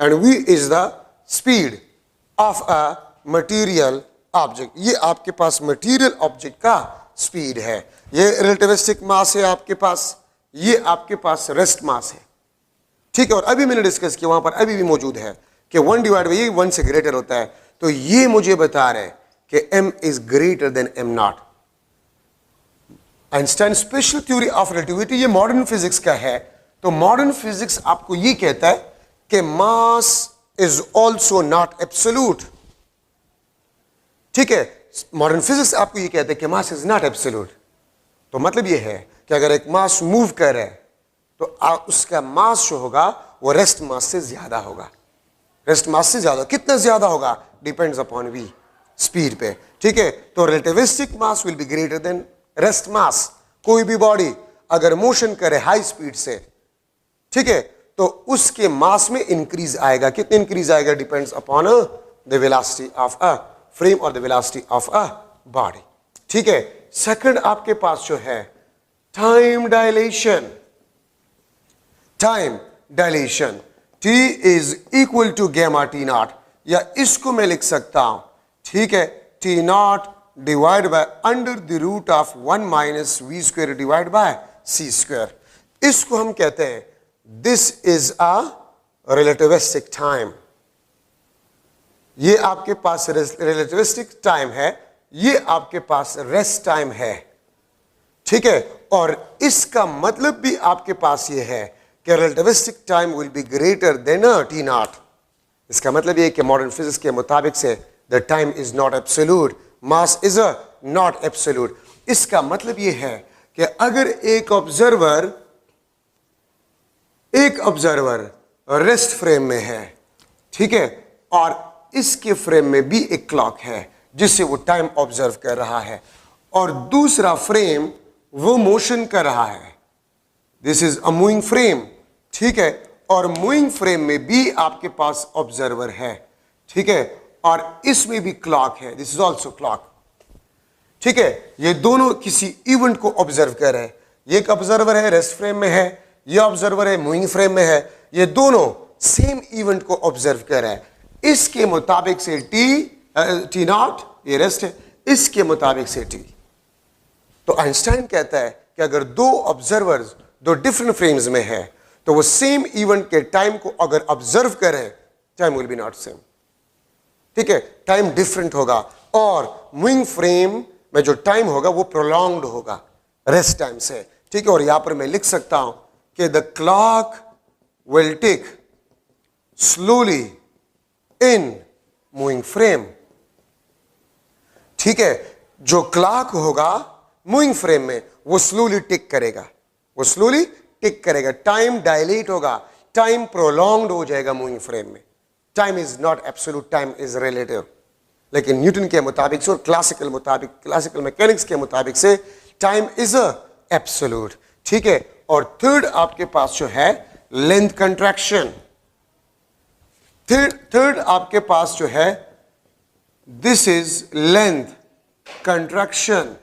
And v is the speed of a material object. ये आपके पास मटीरियल ऑब्जेक्ट का स्पीड है, ये रिलेटिविस्टिक मास है आपके पास, ये आपके पास रेस्ट मास है। ठीक है, और अभी मैंने डिस्कस किया, वहां पर अभी भी मौजूद है कि 1 डिवाइड बाई 1 से ग्रेटर होता है, तो ये मुझे बता रहे हैं कि m is greater than m not. Einstein special theory of relativity ये मॉडर्न फिजिक्स का है। तो मॉडर्न फिजिक्स आपको ये कहता है कि mass is also not absolute. ठीक है, मॉडर्न फिजिक्स आपको ये कहते हैं कि मास इज नॉट एब्सोल्यूट। तो मतलब ये है कि अगर एक मास मूव कर रहा है तो उसका मास जो होगा वो रेस्ट मास से ज्यादा होगा। रेस्ट मास से ज्यादा, कितना ज्यादा होगा डिपेंड्स अपॉन v, स्पीड पे। ठीक है, तो relativistic mass will be greater than rest mass. कोई भी बॉडी अगर मोशन करे हाई स्पीड से, ठीक है, तो उसके मास में इंक्रीज आएगा। कितने इंक्रीज आएगा depends upon the velocity of a frame और the velocity of a body. ठीक है, सेकंड आपके पास जो है time dilation. Time dilation, t is equal to gamma T naught, या इसको मैं लिख सकता हूं, ठीक है, T naught divide by under the root of 1 minus we square divide by C square. इसको हम कहते हैं this is a relativistic time. ये आपके पास रिलेटिविस्टिक टाइम है, ये आपके पास रेस्ट टाइम है। ठीक है, और इसका मतलब भी आपके पास ये है कि relativistic time will be greater than T not. इसका मतलब ये कि मॉडर्न फिजिक्स के मुताबिक से the time is not absolute, mass is not absolute. इसका मतलब ये है कि अगर एक ऑब्जर्वर रेस्ट फ्रेम में है, ठीक है, और इसके फ्रेम में भी एक क्लॉक है जिससे वो टाइम ऑब्जर्व कर रहा है, और दूसरा फ्रेम वो मोशन कर रहा है, this is a moving frame. ठीक है, और मूविंग फ्रेम में भी आपके पास ऑब्जर्वर है, ठीक है, और इसमें भी क्लॉक है, दिस इज ऑल्सो क्लॉक। ठीक है, ये दोनों किसी इवेंट को ऑब्जर्व कर रहे हैं। ये एक ऑब्जर्वर है रेस्ट फ्रेम में है, ये ऑब्जर्वर है मूविंग फ्रेम में है, ये दोनों सेम इवेंट को ऑब्जर्व कर रहे हैं। इसके मुताबिक से टी नॉट ये रेस्ट है, इसके मुताबिक से टी। तो आइंस्टाइन कहता है कि अगर दो ऑब्जर्वर्स दो डिफरेंट फ्रेम्स में है तो वो सेम इवेंट के टाइम को अगर ऑब्जर्व करें, time will be not same. ठीक है, टाइम डिफरेंट होगा, और मूविंग फ्रेम में जो टाइम होगा वो प्रोलॉन्ग्ड होगा रेस्ट टाइम से। ठीक है, और यहां पर मैं लिख सकता हूं कि the clock will tick slowly in moving frame. ठीक है, जो क्लॉक होगा मूविंग फ्रेम में वो स्लोली टिक करेगा, वो स्लोली टिक करेगा, टाइम डायलेट होगा, टाइम प्रोलॉन्ग्ड हो जाएगा मूविंग फ्रेम में। Time is not absolute, time is relative. लेकिन न्यूटन के मुताबिक से और क्लासिकल मैकेनिक्स के मुताबिक से टाइम इज एब्सोल्यूट। ठीक है, और थर्ड आपके पास जो है लेंथ कंट्रैक्शन। थर्ड आपके पास जो है दिस इज लेंथ कंट्रैक्शन।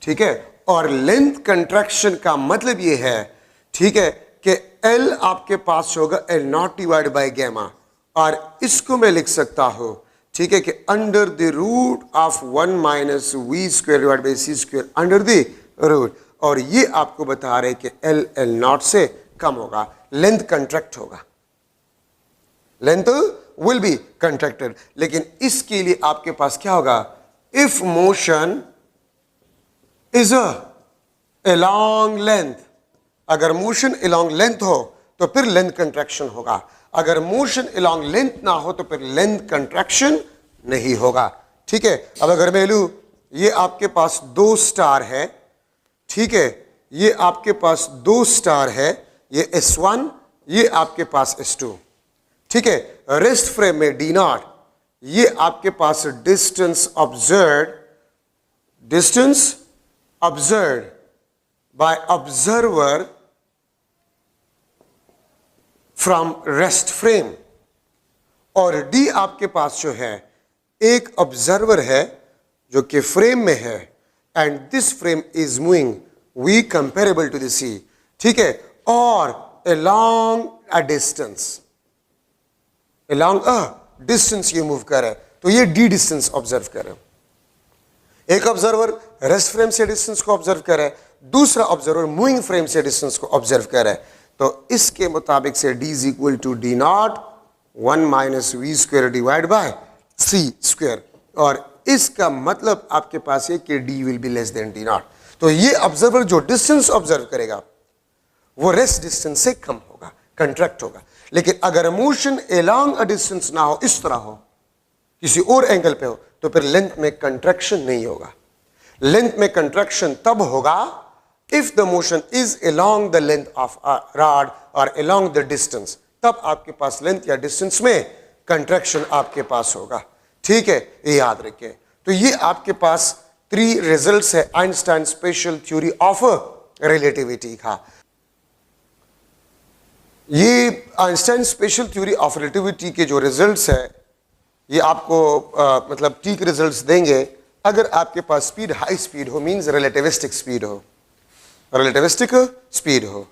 ठीक है, और लेंथ कंट्रैक्शन का मतलब ये है, ठीक है, कि L आपके पास होगा L not divide by gamma, और इसको मैं लिख सकता हूं, ठीक है, कि under the root of 1 minus we square divide by c square under the root. और ये आपको बता रहे कि L नॉट से कम होगा, लेंथ कंट्रैक्ट होगा, लेंथ विल बी कंट्रैक्टेड। लेकिन इसके लिए आपके पास क्या होगा, if motion is a long length, अगर मोशन अलॉन्ग लेंथ हो तो फिर लेंथ कंट्रैक्शन होगा, अगर मोशन अलॉन्ग लेंथ ना हो तो फिर लेंथ कंट्रैक्शन नहीं होगा। ठीक है, अब अगर मैं लूं ये आपके पास 2 स्टार है, ठीक है, ये आपके पास 2 स्टार है, ये S1, ये आपके पास S2, ठीक है, रेस्ट फ्रेम में D0, ये आपके पास distance observed by observer from rest frame, और D आपके पास जो है एक ऑब्जर्वर है जो कि फ्रेम में है, and this frame is moving V comparable to the C, ठीक है, और along a distance ये मूव कर रहा है, तो ये D डिस्टेंस ऑब्जर्व कर रहा है। एक ऑब्जर्वर रेस्ट फ्रेम से डिस्टेंस को ऑब्जर्व कर रहा है, दूसरा ऑब्जर्वर मूविंग फ्रेम से डिस्टेंस को ऑब्जर्व कर रहा है, तो इसके मुताबिक से D is equal to D0 1 minus we square divide by C square, और इसका मतलब आपके पास है कि D will be less than D0। तो ये ऑब्जर्वर जो डिस्टेंस ऑब्जर्व करेगा वो रेस्ट डिस्टेंस से कम होगा, कंट्रैक्ट होगा। लेकिन अगर मोशन अलोंग अ डिस्टेंस ना हो, इस तरह हो, किसी और एंगल पे हो, तो फिर लेंथ में कंट्रैक्शन नहीं होगा। लेंथ में कंट्रैक्शन तब होगा if the motion is along the length of a rod और अलोंग द डिस्टेंस, तब आपके पास लेंथ या डिस्टेंस में कंट्रैक्शन आपके पास होगा। ठीक है, ये याद रखिए। तो ये आपके पास 3 रिजल्ट्स है Einstein special theory of relativity का। ये Einstein special theory of relativity के जो रिजल्ट्स है, ये आपको मतलब ठीक रिजल्ट्स देंगे अगर आपके पास स्पीड हाई स्पीड हो, मींस रिलेटिविस्टिक स्पीड हो, रिलेटिविस्टिक स्पीड हो।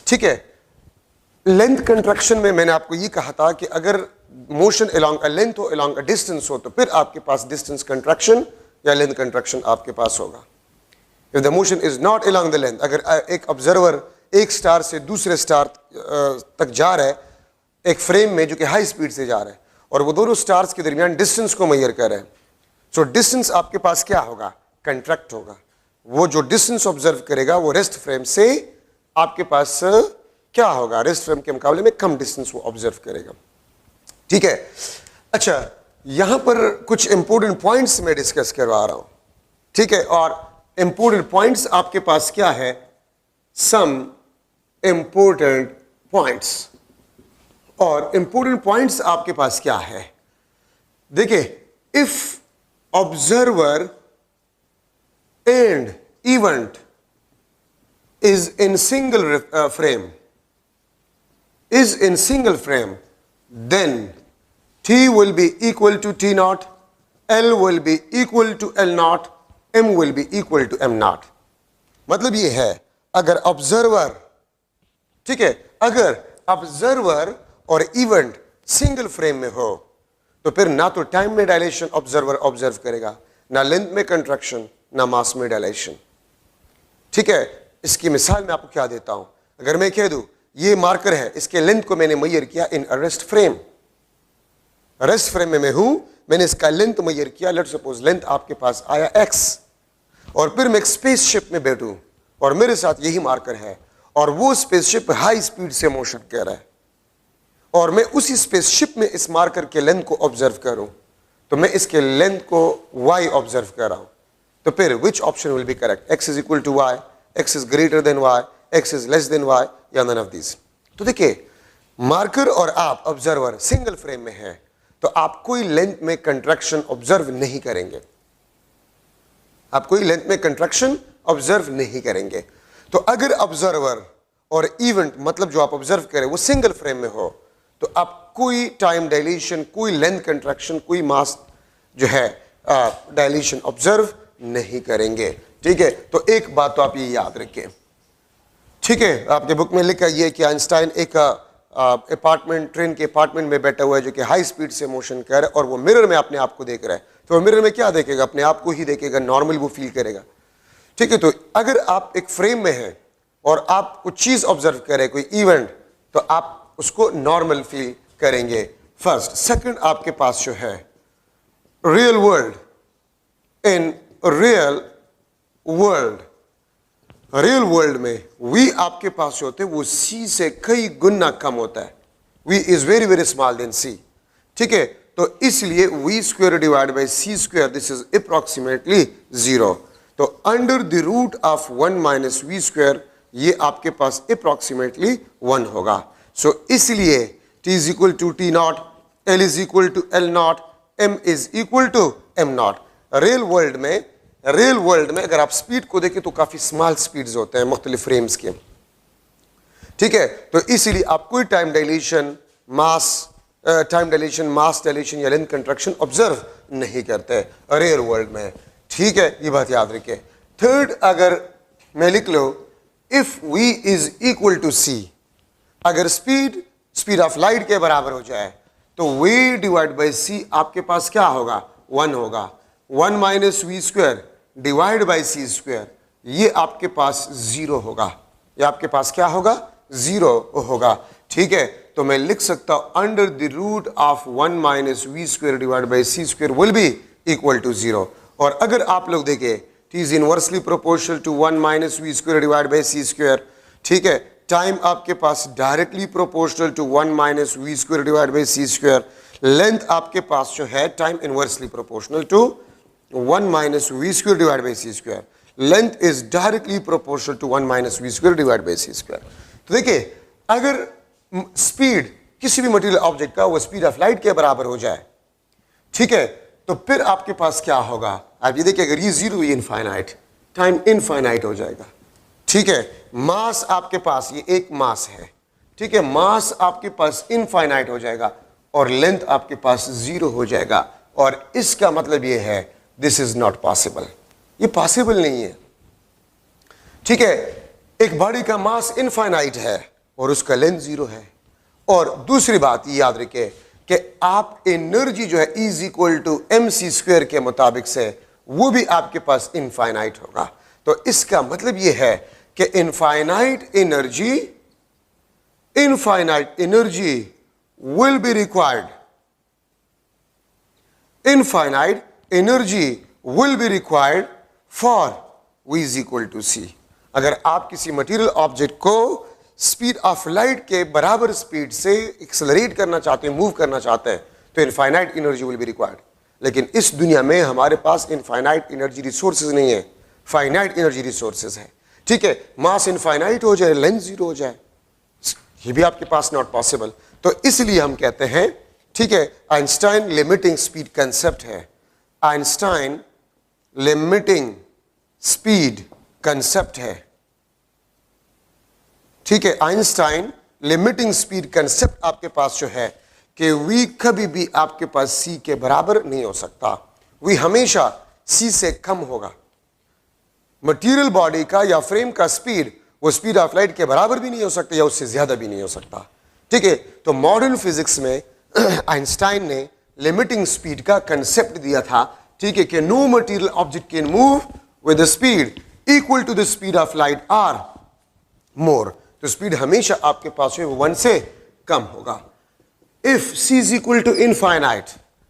ठीक है, लेंथ कंट्रैक्शन में मैंने आपको ये कहा था कि अगर मोशन अलोंग अ लेंथ हो, अलोंग अ डिस्टेंस हो, तो फिर आपके पास डिस्टेंस कंट्रैक्शन या लेंथ कंट्रैक्शन आपके पास होगा। If the motion is not along the length, अगर एक ऑब्जर्वर एक स्टार से दूसरे स्टार तक जा रहा है एक फ्रेम में जो कि हाई स्पीड से जा रहा है, और वो दोनों स्टार्स के दरमियान डिस्टेंस को मेजर कर रहे हैं, सो डिस्टेंस आपके पास क्या होगा, कंट्रैक्ट होगा। वो जो डिस्टेंस ऑब्जर्व करेगा वो रेस्ट फ्रेम से आपके पास क्या होगा, रेस्ट फ्रेम के मुकाबले में कम डिस्टेंस वो ऑब्जर्व करेगा। ठीक है, अच्छा यहां पर कुछ इंपॉर्टेंट पॉइंट्स मैं डिस्कस करवा रहा हूं। ठीक है, और इंपॉर्टेंट पॉइंट्स आपके पास क्या है, सम इंपॉर्टेंट पॉइंट्स, और इंपॉर्टेंट पॉइंट्स आपके पास क्या है, देखिए, if observer and event is in single frame, then T will be equal to T0, L will be equal to L0, M will be equal to M0। मतलब ये है, अगर ऑब्जर्वर, ठीक है, अगर ऑब्जर्वर और इवेंट सिंगल फ्रेम में हो तो फिर ना तो टाइम में डायलेशन ऑब्जर्वर ऑब्जर्व करेगा, ना लेंथ में कंट्रैक्शन, ना मास में डायलेशन। ठीक है, इसकी मिसाल मैं आपको क्या देता हूं, अगर मैं कह दूं ये मार्कर है, इसके लेंथ को मैंने मेजर किया in rest frame, rest frame में मैं हूं, मैंने इसका लेंथ मेजर किया, लेट्स सपोज लेंथ आपके पास आया x, और फिर मैं एक स्पेसशिप में बैठूं और मेरे साथ यही मार्कर है, और वो स्पेसशिप हाई स्पीड से मोशन कर रहा है, और मैं उसी स्पेसशिप में इस मार्कर के लेंथ को ऑब्जर्व करूं, तो मैं इसके लेंथ को y ऑब्जर्व कर रहा हूं, तो फिर which option will be correct, x is equal to y, x is greater than y, x is less than y, या none of these। तो देखिए, मार्कर और आप ऑब्जर्वर सिंगल फ्रेम में है, तो आप कोई लेंथ में कंट्रैक्शन ऑब्जर्व नहीं करेंगे, आप कोई लेंथ में कंट्रैक्शन ऑब्जर्व नहीं करेंगे। तो अगर ऑब्जर्वर और इवेंट, मतलब जो आप ऑब्जर्व करें वो सिंगल फ्रेम में हो, तो आप कोई टाइम डायलेशन, कोई लेंथ कंट्रैक्शन, कोई मास जो है डायलेशन ऑब्जर्व नहीं करेंगे। ठीक है, तो एक बात तो आप ये याद रखें। ठीक है, आपके बुक में लिखा ये कि आइंस्टाइन एक अपार्टमेंट, ट्रेन के अपार्टमेंट में बैठा हुआ है जो कि हाई स्पीड से मोशन कर रहा है, और वो मिरर में अपने आप को देख रहा है, तो वो मिरर में क्या देखेगा, अपने आप को ही देखेगा, नॉर्मल वो फील करेगा। ठीक है, तो अगर आप एक फ्रेम में हैं और आप कुछ चीज ऑब्जर्व करें, कोई इवेंट, तो आप उसको नॉर्मल फील करेंगे, फर्स्ट। सेकंड, आपके पास जो है real world, in real world, real world में v आपके पास जो होते हैं वो c से कई गुना कम होता है। v is very very small than c, ठीक है। तो इसलिए v square divide by c square, this is approximately 0। तो under the root of 1 minus we square, ये आपके पास अप्रोक्सीमेटली 1 होगा। सो इसलिए t is equal to t not, l is equal to l not, m is equal to m not. Real world में अगर आप speed को देखें तो काफी स्मॉल स्पीड्स होते हैं मुख्तलिफ फ्रेम्स के, ठीक है। तो इसीलिए आप कोई टाइम डायलेशन, मास डायलेशन या लेंथ कंट्रक्शन ऑब्जर्व नहीं करते रियल वर्ल्ड में, ठीक है। ये बात याद रखिए। थर्ड, अगर मैं लिख लो if v is equal to c, अगर स्पीड ऑफ लाइट के बराबर हो जाए तो v डिवाइड बाई c आपके पास क्या होगा? 1 होगा। 1 minus we square divide by c square, ये आपके पास 0 होगा। ये आपके पास क्या होगा? 0 होगा, ठीक है। तो मैं लिख सकता हूं under the root of 1 minus we square divide by c square will be equal to 0। और अगर आप लोग देखें t is inversely proportional to 1 minus we square divide by c square, ठीक है। टाइम आपके पास directly proportional to 1 minus we square divide by c square, length आपके पास जो है time inversely proportional to 1 minus we square divide by c square, length is directly proportional to 1 minus we square divide by c square. तो देखिए, अगर speed किसी भी material object का वो स्पीड ऑफ लाइट के बराबर हो जाए, ठीक है, तो फिर आपके पास क्या होगा? आप ये देखिए, अगर ये 0, ये इनफाइनाइट, टाइम इनफाइनाइट हो जाएगा, ठीक है। मास आपके पास, ये एक मास है, ठीक है, मास आपके पास इनफाइनाइट हो जाएगा और लेंथ आपके पास 0 हो जाएगा। और इसका मतलब ये है दिस इज नॉट पॉसिबल, ये पॉसिबल नहीं है, ठीक है। एक बॉडी का मास इनफाइनाइट है और उसका लेंथ 0 है। और दूसरी बात ये याद रखिए कि आप एनर्जी जो है is equal to m c square के मुताबिक से वो भी आपके पास इनफाइनाइट होगा। तो इसका मतलब ये है कि infinite energy will be required, infinite energy will be required for v is equal to c। अगर आप किसी मटेरियल ऑब्जेक्ट को स्पीड ऑफ लाइट के बराबर स्पीड से एक्सेलरेट करना चाहते हैं, मूव करना चाहते हैं, तो infinite energy will be required. लेकिन इस दुनिया में हमारे पास इनफाइनाइट एनर्जी रिसोर्सेज नहीं है, फाइनाइट एनर्जी रिसोर्सेज है, ठीक है। मास इनफाइनाइट हो जाए, लेंथ 0 हो जाए, ये भी आपके पास नॉट पॉसिबल। तो इसलिए हम कहते हैं, ठीक है, आइंस्टाइन लिमिटिंग स्पीड कंसेप्ट है, आइंस्टाइन लिमिटिंग स्पीड कंसेप्ट है, ठीक है। आइंस्टाइन लिमिटिंग स्पीड कंसेप्ट आपके पास जो है कि v कभी भी आपके पास c के बराबर नहीं हो सकता, v हमेशा c से कम होगा। मटेरियल बॉडी का या फ्रेम का स्पीड वो स्पीड ऑफ लाइट के बराबर भी नहीं हो सकता या उससे ज्यादा भी नहीं हो सकता, ठीक है। तो मॉडर्न फिजिक्स में आइंस्टाइन ने लिमिटिंग स्पीड का कंसेप्ट दिया था, ठीक है, कि no material object can move with the speed equal to the speed of light or more. तो स्पीड हमेशा आपके पास 1 से कम होगा। If c is equal to infinite,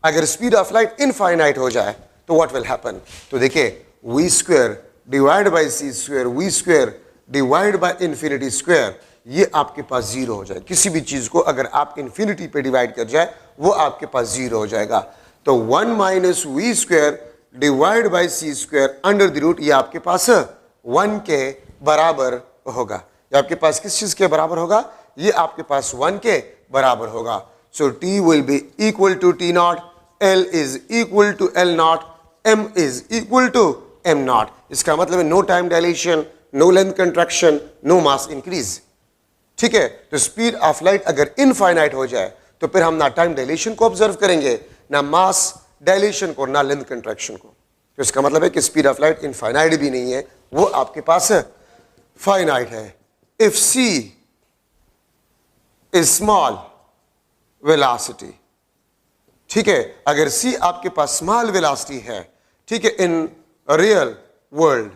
अगर स्पीड ऑफ लाइट इनफाइनाइट हो जाए तो व्हाट विल हैपन? तो देखिए, v square divide by c square, v square divide by infinity square, ये आपके पास 0 हो जाए। किसी भी चीज को अगर आप इंफिनिटी पे डिवाइड कर जाए वो आपके पास 0 हो जाएगा। तो 1 minus we square divide by c square under the root, ये आपके पास 1 के बराबर होगा। ये आपके पास किस चीज के बराबर होगा? ये आपके पास 1 के बराबर होगा। So t will be equal to t not, l is equal to l not, m is equal to m not. इसका मतलब है no time dilation, no length contraction, no mass increase, ठीक है। तो स्पीड ऑफ लाइट अगर infinite हो जाए तो फिर हम ना टाइम डायलेशन को ऑब्जर्व करेंगे, ना मास डायलेशन को, ना लेंथ कंट्रैक्शन को। तो इसका मतलब है कि स्पीड ऑफ लाइट इनफाइनाइट भी नहीं है, वो आपके पास फाइनाइट है। If c is small velocity, ठीक है, अगर c आपके पास स्मॉल वेलोसिटी है, ठीक है, इन रियल वर्ल्ड,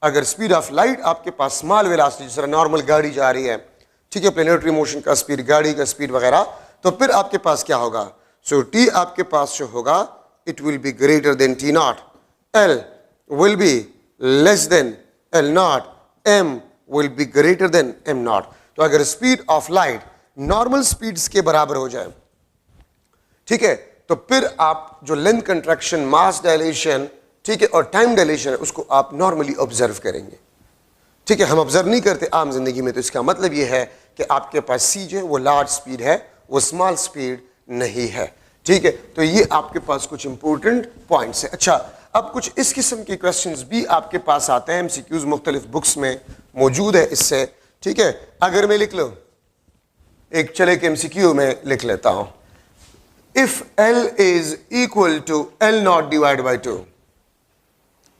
अगर स्पीड ऑफ लाइट आपके पास स्मॉल वेलोसिटी, जिस तरह नॉर्मल गाड़ी जा रही है, ठीक है, प्लेनेटरी मोशन का स्पीड, गाड़ी का स्पीड वगैरह, तो फिर आपके पास क्या होगा? सो t आपके पास जो होगा it will be greater than t not, L will be less than L naught, m will be greater than m naught. तो अगर speed of light normal speeds के बराबर हो जाए, ठीक है, तो फिर आप जो लेंथ कंट्रैक्शन, मास डायलेशन, ठीक है, और टाइम डायलेशन है, उसको आप नॉर्मली ऑब्जर्व करेंगे। ठीक है, हम ऑब्जर्व नहीं करते आम जिंदगी में, तो इसका मतलब ये है कि आपके पास सी जो है वो लार्ज स्पीड है, वो स्मॉल स्पीड नहीं है। ठीक है, तो ये आपके पास कुछ इंपॉर्टेंट पॉइंट्स है। अच्छा, अब कुछ इस किस्म के क्वेश्चंस भी आपके पास आते हैं, एमसीक्यूज मुख्तलिफ बुक्स में मौजूद है इससे। ठीक है, अगर मैं लिख लूं, एक चले के एमसीक्यू में लिख लेता हूं, if L is equal to L not divide by 2,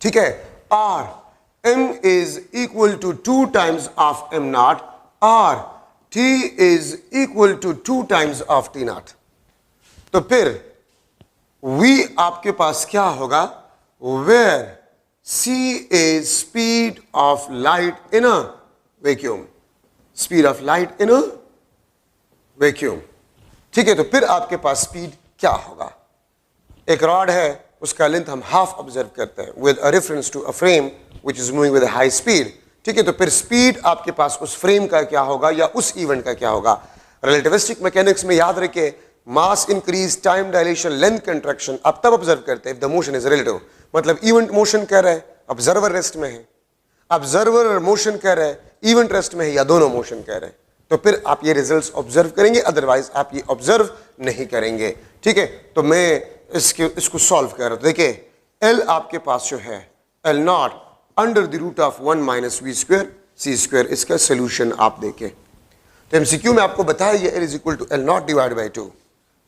ठीक है, और M is equal to 2 times of M naught, or T is equal to 2 times of T naught, तो फिर V आपके पास क्या होगा, where C is speed of light in a vacuum, speed of light in a vacuum। ठीक है, तो फिर आपके पास स्पीड क्या होगा, एक रॉड है, उसका लेंथ हम हाफ ऑब्जर्व करते हैं with a reference to a frame which is moving with high speed. ठीक है, तो फिर स्पीड आपके पास उस फ्रेम का क्या होगा या उस इवेंट का क्या होगा। रिलेटिविस्टिक मैकेनिक्स में याद रखे, मास increase, time dilation, length contraction आप तब ऑब्जर्व करते हैं if the motion is relative, मतलब इवेंट मोशन कर रहा है, ऑब्जर्वर रेस्ट में है, ऑब्जर्वर मोशन कर रहा है, इवेंट रेस्ट में है, या दोनों मोशन कर रहे हैं, तो फिर आप ये रिजल्ट्स ऑब्जर्व करेंगे, अदरवाइज आप ये ऑब्जर्व नहीं करेंगे। ठीक है, तो मैं इसको सॉल्व कर रहा हूं। देखिए, L आपके पास जो है L not under the root of 1 minus we square c square, इसका सोल्यूशन आप देखें। तो एमसीक्यू में आपको बताया ये L is equal to L not divide by 2,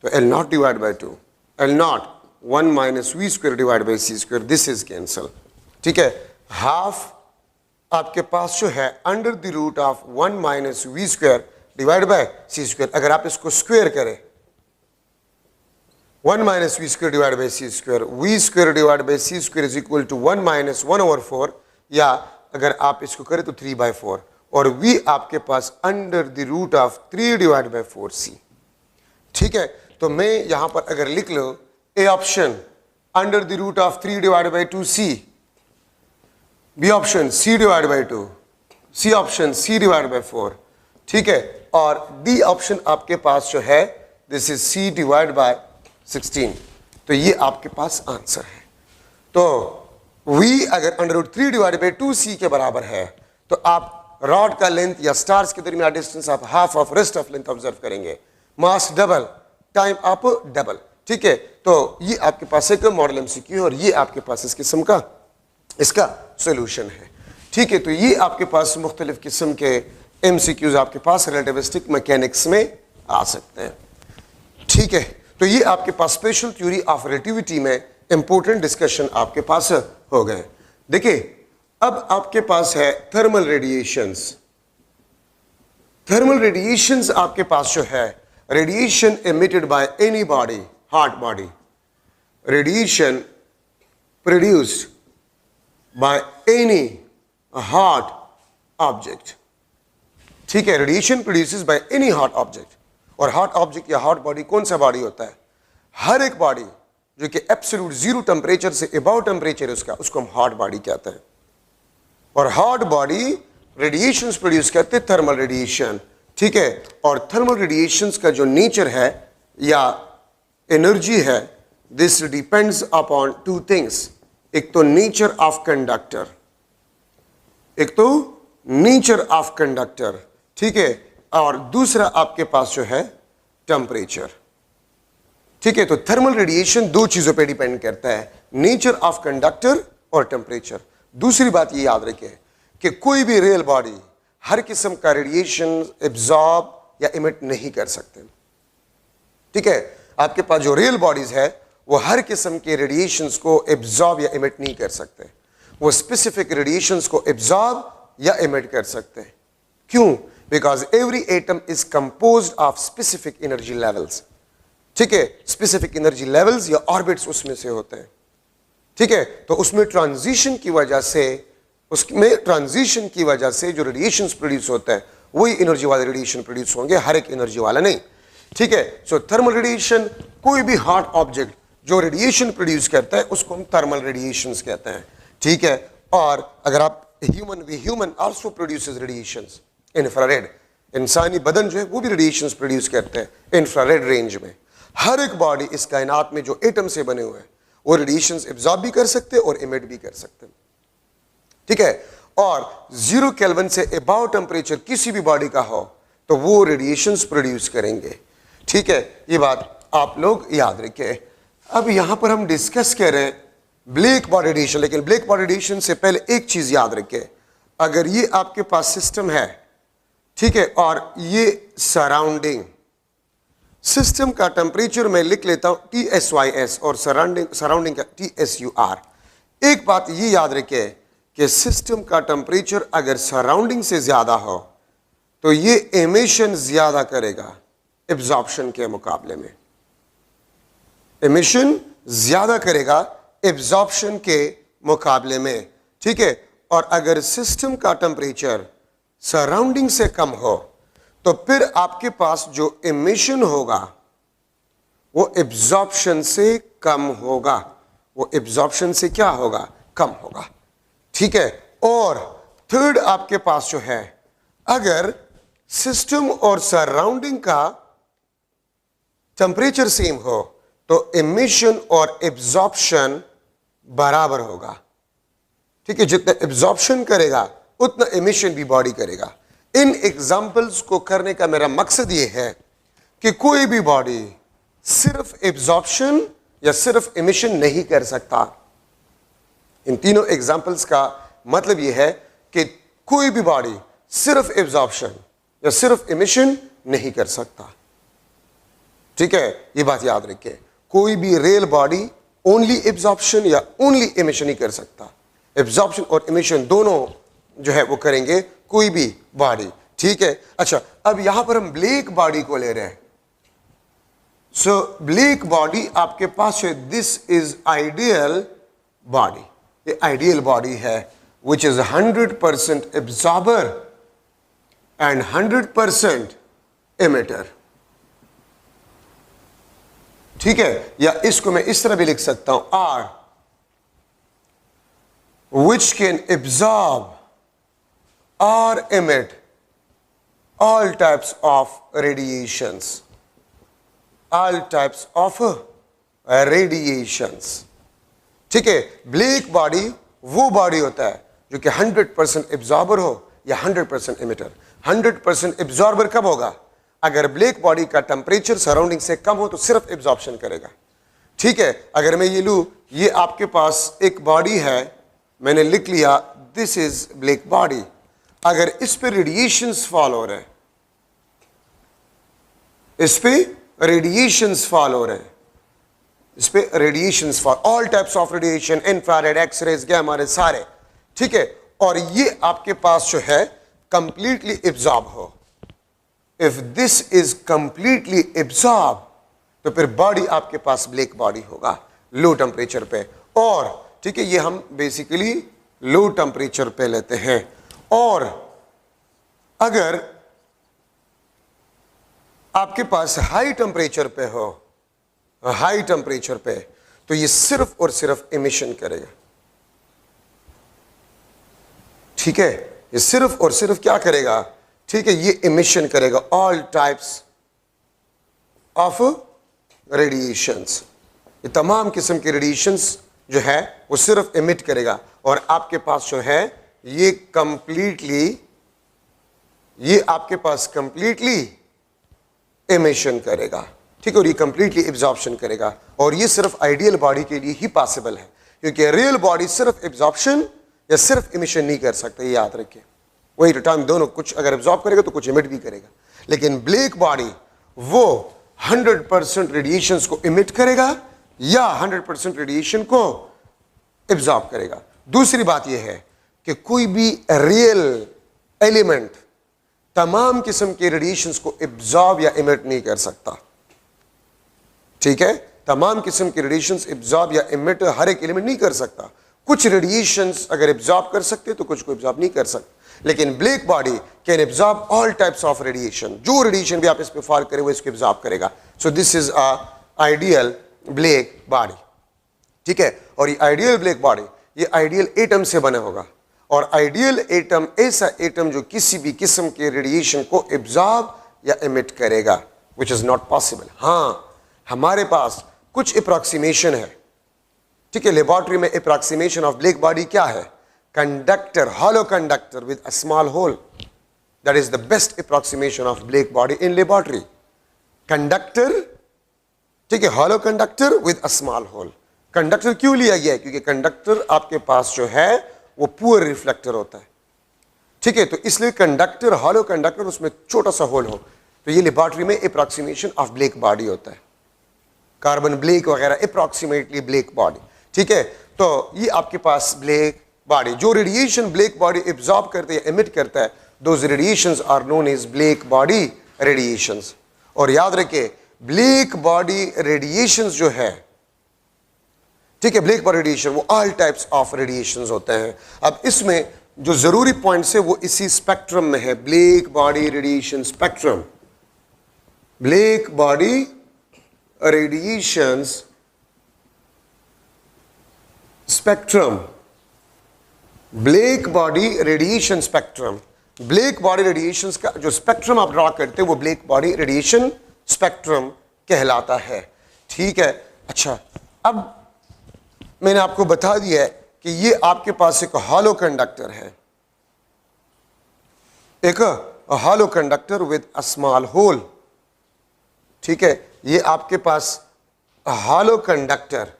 तो L not divide by 2, L not 1 minus we square divide by c square, this is cancel. ठीक है, हाफ आपके पास जो है under the root of 1 minus we square divide by C square, अगर आप इसको स्क्वायर करें 1 minus we square divide by c square, v square divide by c square is equal to 1 minus 1/4, या अगर आप इसको करें तो 3/4, और वी आपके पास under the root of 3 divide by 4c। ठीक है, तो मैं यहां पर अगर लिख लो A option under the root of 3 divide by 2c, B option c divide by 2, C option c divide by 4, ठीक है, और डी ऑप्शन आपके पास जो है this is c divide by 16, तो ये आपके पास आंसर है। तो v अगर under root 3 divide by 2c के बराबर है, तो आप रॉड का लेंथ या स्टार्स के दरमियान डिस्टेंस आप half of rest of length observe करेंगे, mass double, time up double. ठीक है, तो ये आपके पास एक मॉडल एमसीक्यू और ये आपके पास इस किस्म का इसका सोल्यूशन है। ठीक है, तो ये आपके पास मुख्तलिफ किस्म के एमसीक्यूज आपके पास रिलेटिविस्टिक मैकेनिक्स में आ सकते हैं। ठीक है, तो ये आपके पास स्पेशल थ्योरी ऑफ रिलेटिविटी में इंपॉर्टेंट डिस्कशन आपके पास हो गए। देखिए, अब आपके पास है थर्मल रेडिएशंस। थर्मल रेडिएशंस आपके पास जो है, radiation emitted by any body, hot body, radiation produced by any hot object. ठीक है, radiation produces by any hot object, और हॉट ऑब्जेक्ट या हॉट बॉडी कौन सा बॉडी होता है, हर एक बॉडी जो कि एब्सोल्यूट जीरो टेम्परेचर से अबव टेम्परेचर उसका, उसको हम हॉट बॉडी कहते हैं। और हॉट बॉडी रेडिएशंस प्रोड्यूस करते हैं, थर्मल रेडिएशन। ठीक है, और थर्मल रेडिएशंस का जो नेचर है या एनर्जी है, दिस डिपेंड्स अपॉन 2 थिंग्स, एक तो नेचर ऑफ कंडक्टर, एक तो नेचर ऑफ कंडक्टर, ठीक है, और दूसरा आपके पास जो है टेम्परेचर। ठीक है, तो थर्मल रेडिएशन 2 चीजों पे डिपेंड करता है, नेचर ऑफ कंडक्टर और टेम्परेचर। दूसरी बात ये याद रखें कि कोई भी रियल बॉडी हर किस्म का रेडिएशन एब्जॉर्ब या इमिट नहीं कर सकते। ठीक है, आपके पास जो रियल बॉडीज है वो हर किस्म के रेडिएशंस को एब्जॉर्ब या इमिट नहीं कर सकते, वो स्पेसिफिक रेडिएशंस को एब्जॉर्ब या इमिट कर सकते हैं। क्यों? Because every atom is composed of specific energy levels. ठीक है, स्पेसिफिक एनर्जी लेवल्स या ऑर्बिट्स उसमें से होते हैं। ठीक है, तो उसमें ट्रांजिशन की वजह से जो रेडिएशंस प्रोड्यूस होता है वही एनर्जी वाले रेडिएशन प्रोड्यूस होंगे, हर एक एनर्जी वाला नहीं। ठीक है, सो थर्मल रेडिएशन, कोई भी हॉट ऑब्जेक्ट जो रेडिएशन प्रोड्यूस करता है उसको हम थर्मल रेडिएशंस कहते हैं, ठीक है। और अगर आप human also produces radiations infrared, इंसानी बदन जो है वो भी रेडिएशंस प्रोड्यूस करते हैं इंफ्रारेड रेंज में। हर एक बॉडी इस कायनात में जो एटम से बने हुए हैं वो रेडिएशंस एब्जॉर्ब भी कर सकते हैं और इमिट भी कर सकते हैं, ठीक है। और 0 केल्विन से अबव टेम्परेचर किसी भी बॉडी का हो तो वो रेडिएशंस प्रोड्यूस करेंगे, ठीक है। ये बात आप लोग याद रखें। अब यहां पर हम डिस्कस कर रहे हैं ब्लैक बॉडी रेडिएशन, लेकिन ब्लैक बॉडी रेडिएशन से पहले एक चीज याद रखें। अगर ये आपके पास सिस्टम है, ठीक है, और ये सराउंडिंग सिस्टम का टेम्परेचर मैं लिख लेता हूं TSYS और सराउंडिंग का TSUR। एक बात ये याद रखें कि सिस्टम का टेम्परेचर अगर सराउंडिंग से ज्यादा हो तो ये एमिशन ज्यादा करेगा एब्जॉर्प्शन के मुकाबले में, एमिशन ज्यादा करेगा एब्जॉर्प्शन के मुकाबले में, ठीक है। और अगर सिस्टम का टेम्परेचर सराउंडिंग से कम हो तो फिर आपके पास जो एमिशन होगा वो एब्जॉर्प्शन से कम होगा, वो एब्जॉर्प्शन से क्या होगा, कम होगा, ठीक है। और थर्ड आपके पास जो है, अगर सिस्टम और सराउंडिंग का टेम्परेचर सेम हो तो एमिशन और एब्जॉर्प्शन बराबर होगा, ठीक है। जितना एब्जॉर्प्शन करेगा उतना एमिशन भी बॉडी करेगा। इन एग्जाम्पल्स को करने का मेरा मकसद यह है कि कोई भी बॉडी सिर्फ एब्जॉर्प्शन या सिर्फ एमिशन नहीं कर सकता। इन तीनों एग्जाम्पल्स का मतलब यह है कि कोई भी बॉडी सिर्फ एब्जॉर्प्शन या सिर्फ एमिशन नहीं कर सकता, ठीक है। ये बात याद रखिए, कोई भी रियल बॉडी ओनली एब्जॉर्प्शन या ओनली एमिशन ही कर सकता। एब्जॉर्प्शन और एमिशन दोनों जो है वो करेंगे कोई भी बॉडी, ठीक है। अच्छा, अब यहां पर हम ब्लैक बॉडी को ले रहे हैं। सो ब्लैक बॉडी आपके पास है, दिस इज आइडियल बॉडी, ये आइडियल बॉडी है which is 100% absorber and 100% emitter, ठीक है। या इसको मैं इस तरह भी लिख सकता हूं, are which can absorb or emit all types of radiations, all types of radiations, ठीक है। ब्लैक बॉडी वो बॉडी होता है जो कि 100% एब्जॉर्बर हो या 100% एमिटर। 100% एब्जॉर्बर कब होगा, अगर ब्लैक बॉडी का टेम्परेचर सराउंडिंग से कम हो तो सिर्फ एब्जॉर्प्शन करेगा, ठीक है। अगर मैं ये लूं, ये आपके पास एक बॉडी है, मैंने लिख लिया दिस इज ब्लैक बॉडी। अगर इस पे रेडिएशंस फॉल हो रहे हैं, इस पे रेडिएशंस फॉल हो रहे हैं, इस पे radiations fall, all types of radiation, infrared, X rays, gamma rays, सारे, ठीक है। और ये आपके पास जो है कंप्लीटली एब्जॉर्ब हो, if this is completely absorb तो फिर बॉडी आपके पास ब्लैक बॉडी होगा लो टेम्परेचर पे। और ठीक है, ये हम बेसिकली लो टेम्परेचर पे लेते हैं। और अगर आपके पास हाई टेम्परेचर पे हो, हाई टेम्परेचर पे, तो ये सिर्फ और सिर्फ एमिशन करेगा, ठीक है। ये सिर्फ और सिर्फ क्या करेगा, ठीक है, ये एमिशन करेगा ऑल टाइप्स ऑफ रेडिएशंस, ये तमाम किस्म के रेडिएशंस जो है वो सिर्फ एमिट करेगा। और आपके पास जो है ये कंप्लीटली, ये आपके पास कंप्लीटली एमिशन करेगा, ठीक है, और ये कंप्लीटली एब्जॉर्प्शन करेगा। और ये सिर्फ आइडियल बॉडी के लिए ही पॉसिबल है, क्योंकि रियल बॉडी सिर्फ एब्जॉर्प्शन या सिर्फ एमिशन नहीं कर सकता, ये याद रखिए। वही टाइम दोनों, कुछ अगर एब्जॉर्ब करेगा तो कुछ एमिट भी करेगा। लेकिन ब्लैक बॉडी वो 100% रेडिएशंस को एमिट करेगा या 100% रेडिएशन को एब्जॉर्ब करेगा। दूसरी बात यह है कि कोई भी रियल एलिमेंट तमाम किस्म के रेडिएशंस को एब्जॉर्ब या एमिट नहीं कर सकता, ठीक है। तमाम किस्म के रेडिएशंस एब्जॉर्ब या एमिट हर एक एलिमेंट नहीं कर सकता। कुछ रेडिएशंस अगर एब्जॉर्ब कर सकते तो कुछ को एब्जॉर्ब नहीं कर सकते। लेकिन black body can absorb all types of radiation, जो रेडिएशन भी आप इस पे फॉल करें वो इसको एब्जॉर्ब करेगा। सो this is a ideal black body, ठीक है। और ये आइडियल ब्लैक बॉडी ये आइडियल एटम से बना होगा, और आइडियल एटम ऐसा एटम जो किसी भी किस्म के रेडिएशन को एब्जॉर्ब या एमिट करेगा, विच इज नॉट पॉसिबल। हाँ, हमारे पास कुछ अप्रॉक्सीमेशन है, ठीक है। लेबोरेटरी में अप्रॉक्सीमेशन ऑफ ब्लैक बॉडी क्या है? Conductor, hollow conductor with a small hole, that is the best approximation of black body in laboratory. Conductor, ठीक है, hollow conductor with a small hole. Conductor क्यों लिया गया है? क्योंकि कंडक्टर आपके पास जो है वो पुअर रिफ्लेक्टर होता है, ठीक है। तो इसलिए कंडक्टर, हॉलो कंडक्टर, उसमें छोटा सा होल हो, तो ये लेबोरेटरी में अप्रॉक्सीमेशन ऑफ ब्लैक बॉडी होता है। कार्बन ब्लैक वगैरह अप्रॉक्सीमेटली ब्लैक बॉडी, ठीक है। तो ये आपके पास ब्लैक बॉडी, जो रेडिएशन ब्लैक बॉडी एब्जॉर्ब करते हैं, एमिट करता है, those radiations are known as black body radiations. और याद रखिए, ब्लैक बॉडी रेडिएशंस जो है, ठीक है, ब्लैक बॉडी रेडिएशन वो ऑल टाइप्स ऑफ रेडिएशंस होते हैं। अब इसमें जो जरूरी पॉइंट्स है वो इसी स्पेक्ट्रम में है, black body radiation spectrum. Black body radiations spectrum, black body radiation spectrum. Black body radiations का जो स्पेक्ट्रम आप ड्रॉ करते हैं वो ब्लैक बॉडी रेडिएशन स्पेक्ट्रम कहलाता है, ठीक है। अच्छा, अब मैंने आपको बता दिया है कि ये आपके पास एक हॉलो कंडक्टर है, एक hollow conductor with a small hole, ठीक है। ये आपके पास hollow conductor,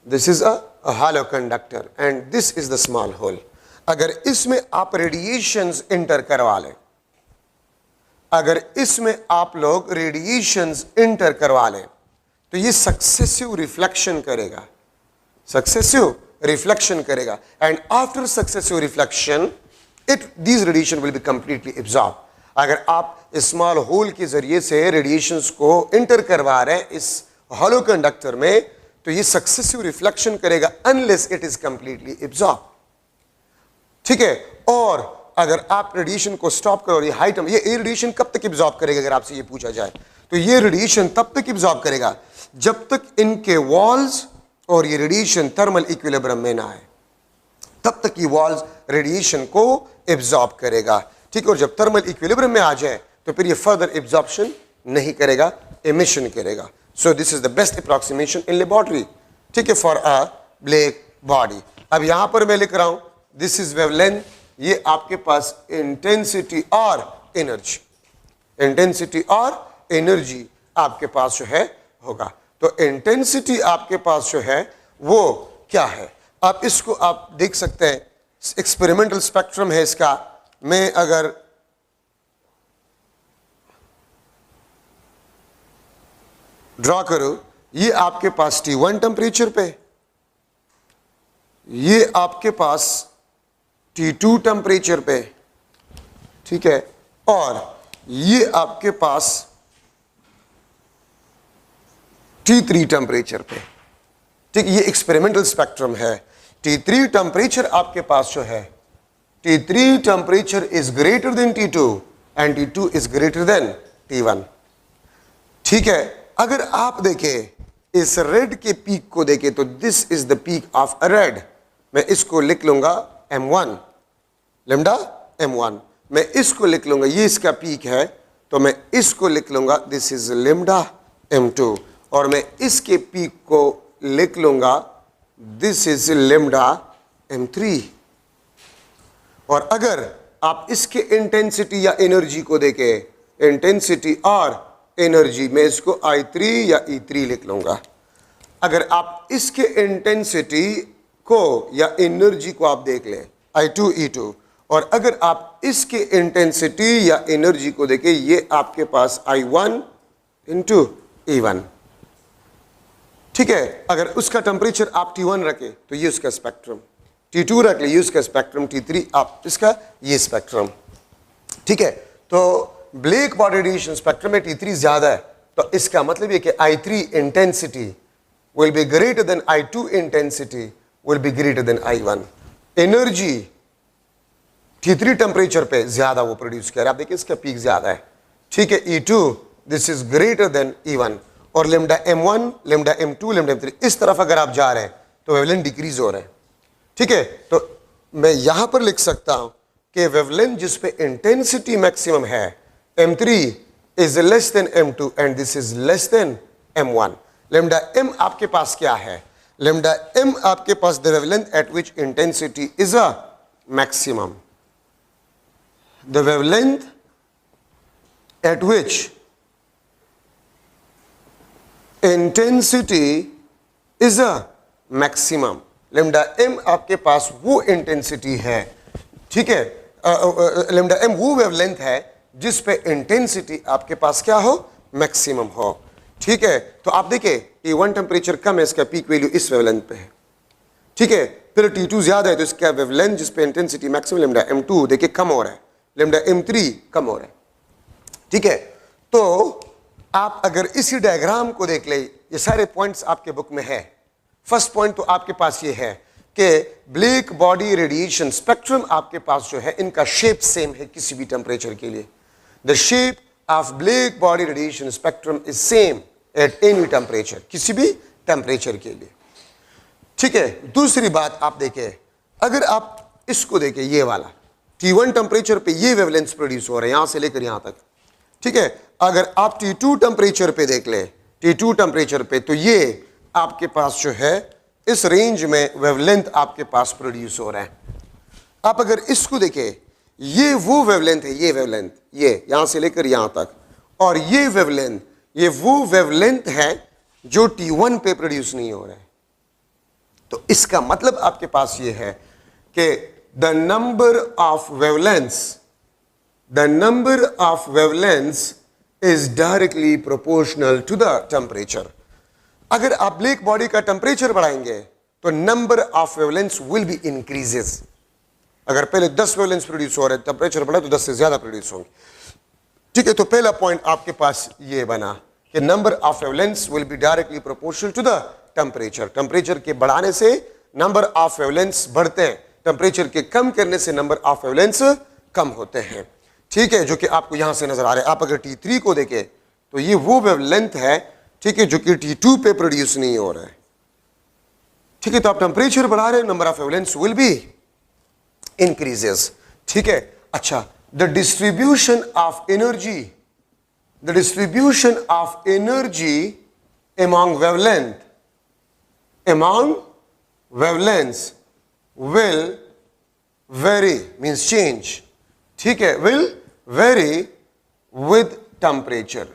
this is a hollow conductor and this is the small hole. अगर इसमें आप रेडिएशंस इंटर करवा लें, अगर इसमें आप लोग रेडिएशंस इंटर करवा लें, तो ये सक्सेसिव रिफ्लेक्शन करेगा, सक्सेसिव रिफ्लेक्शन करेगा, and after successive reflection these radiation will be completely absorb. अगर आप स्मॉल होल के जरिए से रेडिएशंस को इंटर करवा रहे हैं इस हॉलो कंडक्टर में, तो ये सक्सेसिव रिफ्लेक्शन करेगा unless it is completely absorb, ठीक है। और अगर आप रेडिएशन को स्टॉप करो, ये हाइट, ये रेडिएशन कब तक एब्जॉर्ब करेगा? अगर आपसे ये पूछा जाए तो ये रेडिएशन तब तक एब्जॉर्ब करेगा जब तक इनके वॉल्स और ये रेडिएशन थर्मल इक्विलिब्रियम में ना आए, तब तक ये वॉल्स रेडिएशन को एब्जॉर्ब करेगा, ठीक है। और जब थर्मल इक्विलिब्रियम में आ जाए तो फिर ये फर्दर एब्जॉर्प्शन नहीं करेगा, एमिशन करेगा। सो this is the best approximation in laboratory, ठीक है, फॉर अ ब्लैक बॉडी। अब यहां पर मैं लिख रहा हूं दिस इज वेवलेंथ, ये आपके पास इंटेंसिटी और एनर्जी, इंटेंसिटी और एनर्जी आपके पास जो है होगा। तो इंटेंसिटी आपके पास जो है वो क्या है? आप इसको आप देख सकते हैं, एक्सपेरिमेंटल स्पेक्ट्रम है इसका। मैं अगर ड्रॉ करूं, ये आपके पास T1 टेम्परेचर पे, ये आपके पास T2 टेम्परेचर पे, ठीक है, और ये आपके पास T3 टेम्परेचर पे, ठीक। ये एक्सपेरिमेंटल स्पेक्ट्रम है। T3 टेम्परेचर आपके पास जो है, T3 temperature is greater than T2 and T2 is greater than T1, ठीक है। अगर आप देखें इस रेड के पीक को देखें तो this is the peak of red, मैं इसको लिख लूंगा M1, लेमडा M1। मैं इसको लिख लूंगा, ये इसका पीक है, तो मैं इसको लिख लूंगा दिस इज लेमडा M2, और मैं इसके पीक को लिख लूंगा दिस इज लेमडा M3। और अगर आप इसके इंटेंसिटी या एनर्जी को देखें, इंटेंसिटी और एनर्जी, मैं इसको I3 या E3 लिख लूंगा। अगर आप इसके इंटेंसिटी को या एनर्जी को आप देख लें I2 E2, और अगर आप इसके इंटेंसिटी या एनर्जी को देखें, ये आपके पास I1 इंटू E1, ठीक है। अगर उसका टेम्परेचर आप T1 रखें तो ये उसका स्पेक्ट्रम, T2 रख ले ये उसका स्पेक्ट्रम, T3 आप इसका ये स्पेक्ट्रम, ठीक है। तो ब्लैक बॉडी रेडिएशन स्पेक्ट्रम में T3 ज्यादा है, तो इसका मतलब ये कि I3 intensity will be greater than I2 intensity will be greater than I1। Energy T3 temperature पे ज्यादा वो प्रोड्यूस कर रहा है, आप देखिए इसका पीक ज्यादा है, ठीक है। E2 this is greater than E1, और lambda m1, lambda m2, lambda m3 इस तरफ अगर आप जा रहे हैं तो वेवलेंथ डिक्रीज हो रहा है। ठीक है, तो मैं यहां पर लिख सकता हूं कि वेवलेंथ जिस पे इंटेंसिटी मैक्सिमम है m3 is less than m2 and this is less than m1। Lambda m आपके पास क्या है? लेमडा m आपके पास the wavelength at which intensity is a maximum, the wavelength at which intensity is a maximum. Lambda m आपके पास वो intensity है, ठीक है, लेमडा m वो वेवलेंथ है जिस पे इंटेंसिटी आपके पास क्या हो? मैक्सिमम हो। ठीक है, तो आप देखिए T1 टेम्परेचर कम है, इसका पीक वैल्यू इस वेवलेंथ पे है। ठीक है, फिर T2 ज्यादा है तो इसका वेवलेंथ जिस पे इंटेंसिटी मैक्सिमम लेमडा m2 देखिए कम हो रहा है, लेमडा m3 कम हो रहा है। ठीक है, तो आप अगर इसी डायग्राम को देख ले, ये सारे पॉइंट्स आपके बुक में है। फर्स्ट पॉइंट तो आपके पास ये है कि ब्लैक बॉडी रेडिएशन स्पेक्ट्रम आपके पास जो है इनका शेप सेम है किसी भी टेम्परेचर के लिए। The shape of black body radiation spectrum is same at any temperature, किसी भी टेम्परेचर के लिए। ठीक है, दूसरी बात आप देखें, अगर आप इसको देखें ये वाला T1 टेम्परेचर पे ये वेवलेंथ प्रोड्यूस हो रहे हैं यहां से लेकर यहां तक। ठीक है, अगर आप T2 टेम्परेचर पे देख ले, T2 टेम्परेचर पे तो ये आपके पास जो है इस रेंज में वेवलेंथ आपके पास प्रोड्यूस हो रहा है। आप अगर इसको देखें, ये वो वेवलेंथ है, ये वेवलेंथ ये यहां से लेकर यहां तक, और ये वेवलेंथ ये वो वेवलेंथ है जो T1 पे प्रोड्यूस नहीं हो रहा है। तो इसका मतलब आपके पास ये है कि the number of wavelengths is directly proportional to the temperature. अगर आप ब्लैक बॉडी का टेम्परेचर बढ़ाएंगे तो number of wavelengths will be increases. अगर पहले 10 वेवलेंथ्स प्रोड्यूस हो रहे हैं, टेम्परेचर बढ़ा तो 10 से ज्यादा प्रोड्यूस होंगे। ठीक है, तो पहला पॉइंट आपके पास ये बना कि number of wavelengths will be directly proportional to the temperature. Temperature के बढ़ाने से नंबर ऑफ वेवलेंथ्स बढ़ते हैं, टेम्परेचर के कम करने से नंबर ऑफ वेवलेंथ्स कम होते हैं। ठीक है, जो कि आपको यहां से नजर आ रहा है। आप अगर T3 को देखें तो ये वो वेवलेंथ है, ठीक है, जो कि T2 पे प्रोड्यूस नहीं हो रहा है। ठीक है, तो आप टेम्परेचर बढ़ा रहे हैं, number of wavelengths will be increases. ठीक है, अच्छा, the distribution of energy among wavelengths will vary, means change. ठीक है, will vary with temperature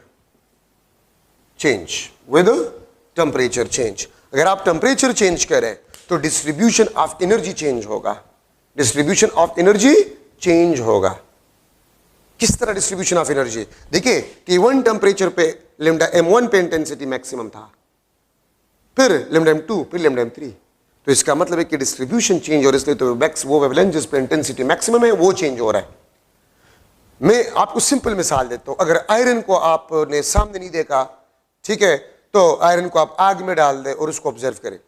change, with temperature change. अगर आप टेम्परेचर चेंज करें तो डिस्ट्रीब्यूशन ऑफ एनर्जी चेंज होगा, डिस्ट्रीब्यूशन ऑफ एनर्जी चेंज होगा। किस तरह डिस्ट्रीब्यूशन ऑफ एनर्जी? देखिए T1 टेम्परेचर पे लेमडा m1 पे इंटेंसिटी मैक्सिमम था, फिर लेमडा m2, फिर लेमडा m3। तो इसका मतलब है कि डिस्ट्रीब्यूशन चेंज हो रहा है, इसलिए तो वो वेवलेंथ जिस पे इंटेंसिटी मैक्सिमम है वो चेंज हो रहा है। मैं आपको सिंपल मिसाल देता हूं, अगर आयरन को आपने सामने नहीं देखा, ठीक है, तो आयरन को आप आग में डाल दे और उसको ऑब्जर्व करें,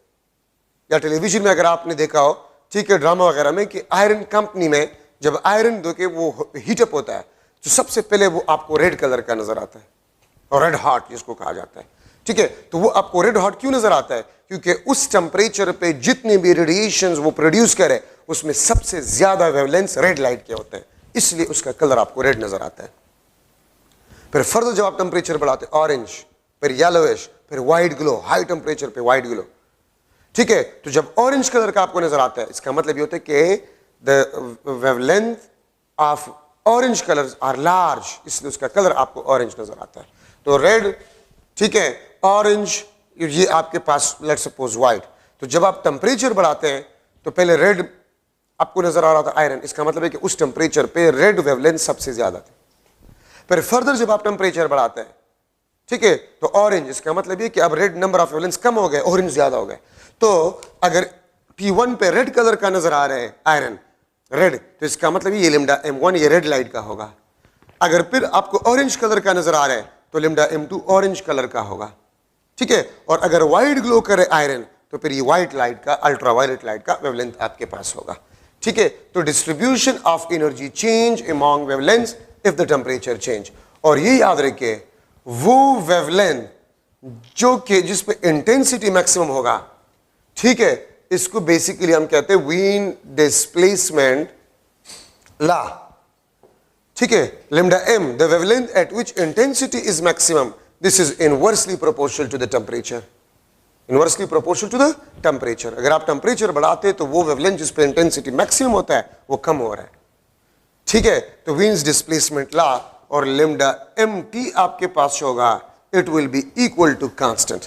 या टेलीविजन में अगर आपने देखा हो, ठीक है, ड्रामा वगैरह में, कि आयरन कंपनी में जब आयरन दो के वो हीटअप होता है तो सबसे पहले वो आपको रेड कलर का नजर आता है, और रेड हॉट जिसको कहा जाता है। ठीक है, तो वो आपको रेड हॉट क्यों नजर आता है? क्योंकि उस टेम्परेचर पे जितने भी रेडिएशंस वो प्रोड्यूस करे उसमें सबसे ज्यादा वेवलेंथ्स रेड लाइट के होते हैं, इसलिए उसका कलर आपको रेड नजर आता है। फिर फर्दर जब आप टेम्परेचर बढ़ाते हैं, ऑरेंज, फिर येलोइश, फिर व्हाइट ग्लो, हाई टेम्परेचर पे व्हाइट ग्लो। ठीक है, तो जब ऑरेंज कलर का आपको नजर आता है, इसका मतलब ये होता है कि the wavelength of orange colours are large, इसलिए उसका कलर आपको ऑरेंज नजर आता है। तो रेड, ठीक है, ऑरेंज, ये आपके पास लेट्स सपोज व्हाइट। तो जब आप टेम्परेचर बढ़ाते हैं तो पहले रेड आपको नजर आ रहा था आयरन, इसका मतलब है कि उस टेम्परेचर पे रेड वेवलेंथ सबसे ज्यादा थी। फिर फर्दर जब आप टेम्परेचर बढ़ाते हैं, ठीक है, तो ऑरेंज, इसका मतलब ये कि अब रेड नंबर ऑफ वेवलेंथ्स कम हो गए, ऑरेंज ज्यादा हो गए। तो अगर T1 पे रेड कलर का नजर आ रहे हैं आयरन रेड, तो इसका मतलब ये लेमडा m1 ये रेड लाइट का होगा। अगर फिर आपको ऑरेंज कलर का नजर आ रहा है तो लेमडा m2 ऑरेंज कलर का होगा। ठीक है, और अगर व्हाइट ग्लो करे आयरन तो फिर ये व्हाइट लाइट का, अल्ट्रावायलेट लाइट का वेवलेंथ आपके पास होगा। ठीक है, तो distribution of energy change among wavelengths if the temperature change. और ये याद रखिए, वो वेवलेंथ जो कि जिसमें इंटेंसिटी मैक्सिमम होगा, ठीक है, इसको बेसिकली हम कहते हैं वीन डिस्प्लेसमेंट लॉ, ठीक है। lambda m, the wavelength at which intensity is maximum, this is inversely proportional to the temperature, inversely proportional to the temperature. अगर आप टेम्परेचर बढ़ाते तो वो वेवलेंथ जिस पे इंटेंसिटी मैक्सिमम होता है वो कम हो रहा है, ठीक है। तो वीन्स डिस्प्लेसमेंट लॉ और lambda mt आपके पास होगा, it will be equal to constant.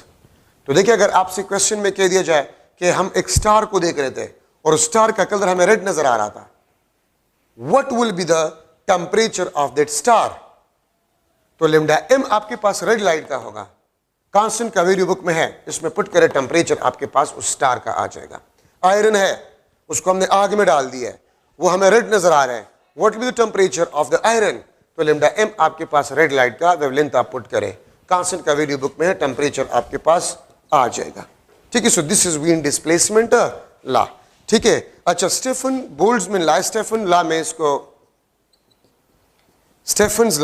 तो देखिए, अगर आपसे क्वेश्चन में कह दिया जाए कि हम एक स्टार को देख रहे थे और स्टार का कलर हमें रेड नजर आ रहा था, what will be the temperature of that star, तो lambda m आपके पास रेड लाइट का होगा, कांस्टेंट का वैल्यू बुक में है, इसमें पुट करे टेम्परेचर आपके पास उस स्टार का आ जाएगा। आयरन है, उसको हमने आग में डाल दिया है, वो हमें रेड नजर आ रहा है, what will be the temperature of the iron, तो lambda m आपके पास रेड लाइट का वेवलेंथ आप पुट करें, कांस्टेंट का वैल्यू बुक में है, टेम्परेचर आपके पास आ जाएगा, ठीक है। So this is Wien displacement law, ठीक है। अच्छा, Stefan Boltzmann law, Stefan law में इसको स्टेफन्स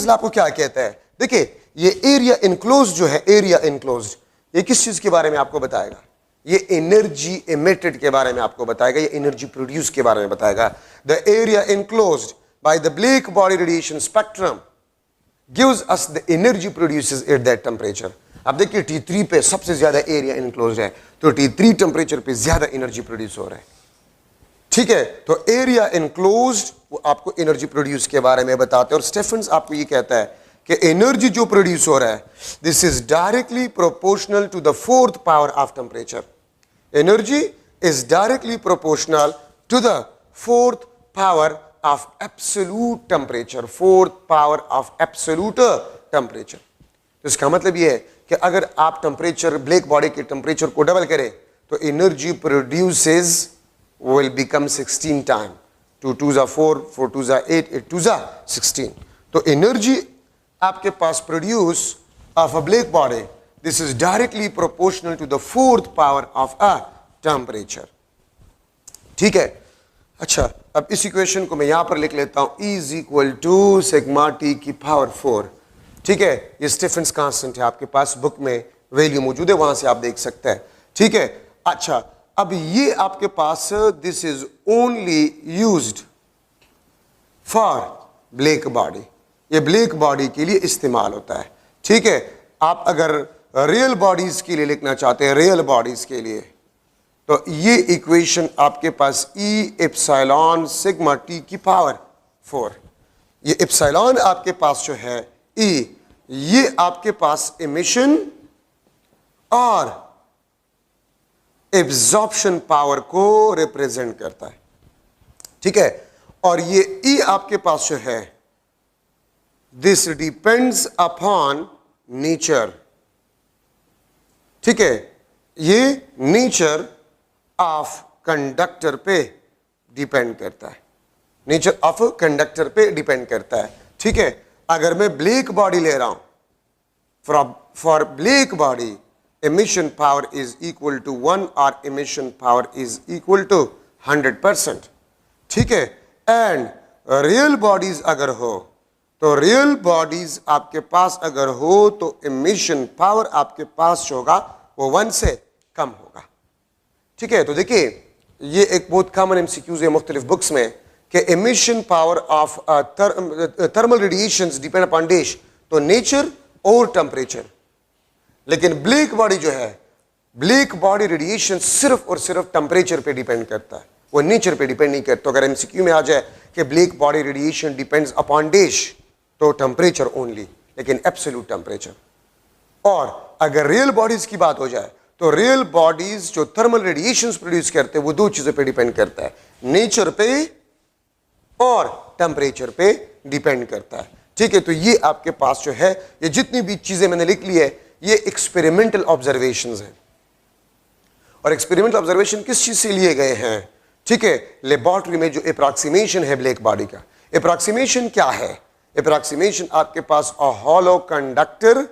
लॉ को क्या कहता है? देखिए, ये एरिया इनक्लोज्ड जो है, एरिया इनक्लोज्ड, ये किस चीज के बारे में आपको बताएगा? ये एनर्जी एमिटेड के बारे में आपको बताएगा, ये एनर्जी प्रोड्यूस के बारे में बताएगा। The area enclosed by the black body radiation spectrum gives us the energy produces at that temperature. अब देखिए, T3 पे सबसे ज्यादा एरिया इनक्लोज्ड है, तो T3 टेम्परेचर पे ज्यादा एनर्जी प्रोड्यूस हो रहा है, ठीक है। तो एरिया इनक्लोज्ड वो आपको एनर्जी प्रोड्यूस के बारे में बताते हैं। और स्टेफन्स आपको ये कहता है कि एनर्जी जो प्रोड्यूस हो रहा है, this is directly proportional to the fourth power of temperature. Energy is directly proportional to the fourth power of absolute temperature, fourth power of absolute temperature. तो इसका मतलब ये है कि अगर आप टेम्परेचर, ब्लैक बॉडी के टेम्परेचर को डबल करें तो energy produces will become 16 time, 2 2s are 4, 4 2s are 8, 8 2s are 16। तो एनर्जी आपके पास produce of a black body, this is directly proportional to the fourth power of a temperature, ठीक है। अच्छा, अब इस इक्वेशन को मैं यहां पर लिख लेता हूं, E is equal to sigma T की पावर 4, ठीक है। ये स्टीफेंस कांस्टेंट है, आपके पास बुक में वैल्यू मौजूद है, वहां से आप देख सकते हैं, ठीक है। अच्छा, अब ये आपके पास this is only used for black body, ये ब्लैक बॉडी के लिए इस्तेमाल होता है, ठीक है। आप अगर रियल बॉडीज के लिए लिखना चाहते हैं, रियल बॉडीज के लिए, तो ये इक्वेशन आपके पास E एप्सिलॉन सिग्मा टी की पावर 4, ये एप्सिलॉन आपके पास जो है E, ये आपके पास एमिशन और एब्जॉर्प्शन पावर को रिप्रेजेंट करता है, ठीक है। और ये E आपके पास जो है, दिस डिपेंड्स अपॉन नेचर, ठीक है। ये नेचर ऑफ कंडक्टर पे डिपेंड करता है, नेचर ऑफ कंडक्टर पे डिपेंड करता है, ठीक है। अगर मैं ब्लैक बॉडी ले रहा हूं, for black body emission power is equal to 1 or emission power is equal to 100%, ठीक है। एंड रियल बॉडीज अगर हो, तो रियल बॉडीज आपके पास अगर हो तो emission पावर आपके पास होगा वो 1 से कम होगा, ठीक है। तो देखिए, ये एक बहुत कॉमन MCQs है मुख्तलिफ बुक्स में कि emission power of thermal radiations depend upon dash, तो नेचर और टेम्परेचर। लेकिन ब्लैक बॉडी जो है, ब्लैक बॉडी रेडिएशन सिर्फ और सिर्फ टेम्परेचर पे डिपेंड करता है, वो नेचर पे डिपेंड नहीं करता। तो अगर एमसीक्यू में आ जाए कि black body radiation depends upon dash, तो टेम्परेचर ओनली, लेकिन एब्सोल्यूट टेम्परेचर। और अगर रियल बॉडीज की बात हो जाए तो रियल बॉडीज जो थर्मल रेडिएशंस प्रोड्यूस करते हैं वो दो चीजों पे डिपेंड करता है, नेचर पे और टेम्परेचर पे डिपेंड करता है, ठीक है। तो ये आपके पास जो है, ये जितनी भी चीजें मैंने लिख ली है, ये एक्सपेरिमेंटल ऑब्जर्वेशंस हैं। और एक्सपेरिमेंटल ऑब्जर्वेशन किस चीज से लिए गए हैं, ठीक है, लेबोरेटरी में जो अप्रॉक्सीमेशन है ब्लैक बॉडी का। अप्रॉक्सीमेशन क्या है? अप्रॉक्सीमेशन आपके पास अ हॉलो कंडक्टर,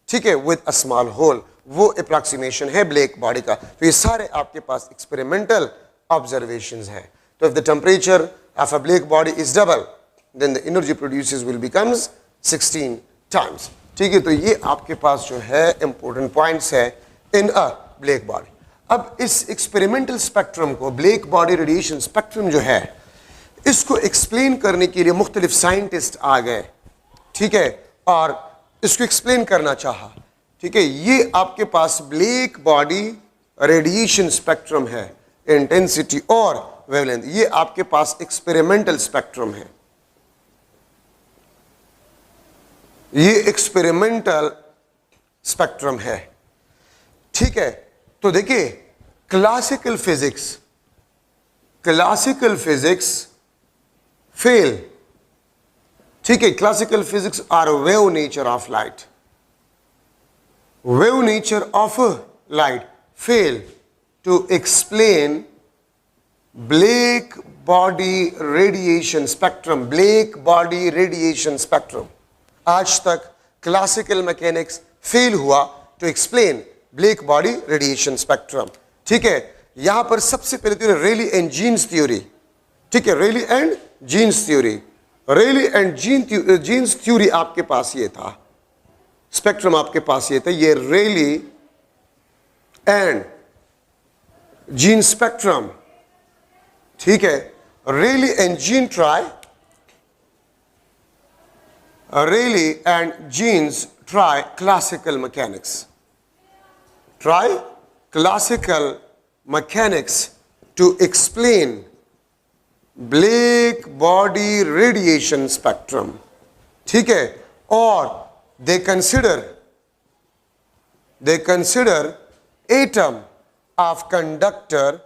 ठीक है, विद अ स्मॉल होल, वो अप्रॉक्सीमेशन है ब्लैक बॉडी का। तो ये सारे आपके पास एक्सपेरिमेंटल ऑब्जर्वेशंस हैं। तो if the temperature of a black body is double, then the energy produced will becomes 16 times. ठीक है, तो ये आपके पास जो है इंपॉर्टेंट पॉइंट्स है इन अ ब्लैक बॉडी। अब इस एक्सपेरिमेंटल स्पेक्ट्रम को, ब्लैक बॉडी रेडिएशन स्पेक्ट्रम जो है, इसको एक्सप्लेन करने के लिए मुख्तलिफ साइंटिस्ट आ गए, ठीक है, और इसको एक्सप्लेन करना चाहा, ठीक है। ये आपके पास ब्लैक बॉडी रेडिएशन स्पेक्ट्रम है, इंटेंसिटी और वेवलेंथ, ये आपके पास एक्सपेरिमेंटल स्पेक्ट्रम है, ये एक्सपेरिमेंटल स्पेक्ट्रम है, ठीक है। तो देखिए क्लासिकल फिजिक्स फेल, ठीक है, classical physics or wave nature of light, wave nature of light fail to explain black body radiation spectrum, black body radiation spectrum. आज तक क्लासिकल मैकेनिक्स फेल हुआ to explain black body radiation spectrum, ठीक है। यहां पर सबसे पहले तो रेली एंड जीन्स थ्योरी, ठीक है, Rayleigh and Jeans theory, Rayleigh and Jeans theory आपके पास ये था, स्पेक्ट्रम आपके पास ये था, ये रेली एंड जीन स्पेक्ट्रम, ठीक है। Rayleigh and Jeans Rayleigh and Jeans try classical mechanics to explain black body radiation spectrum, ठीक है, और they consider atom of conductor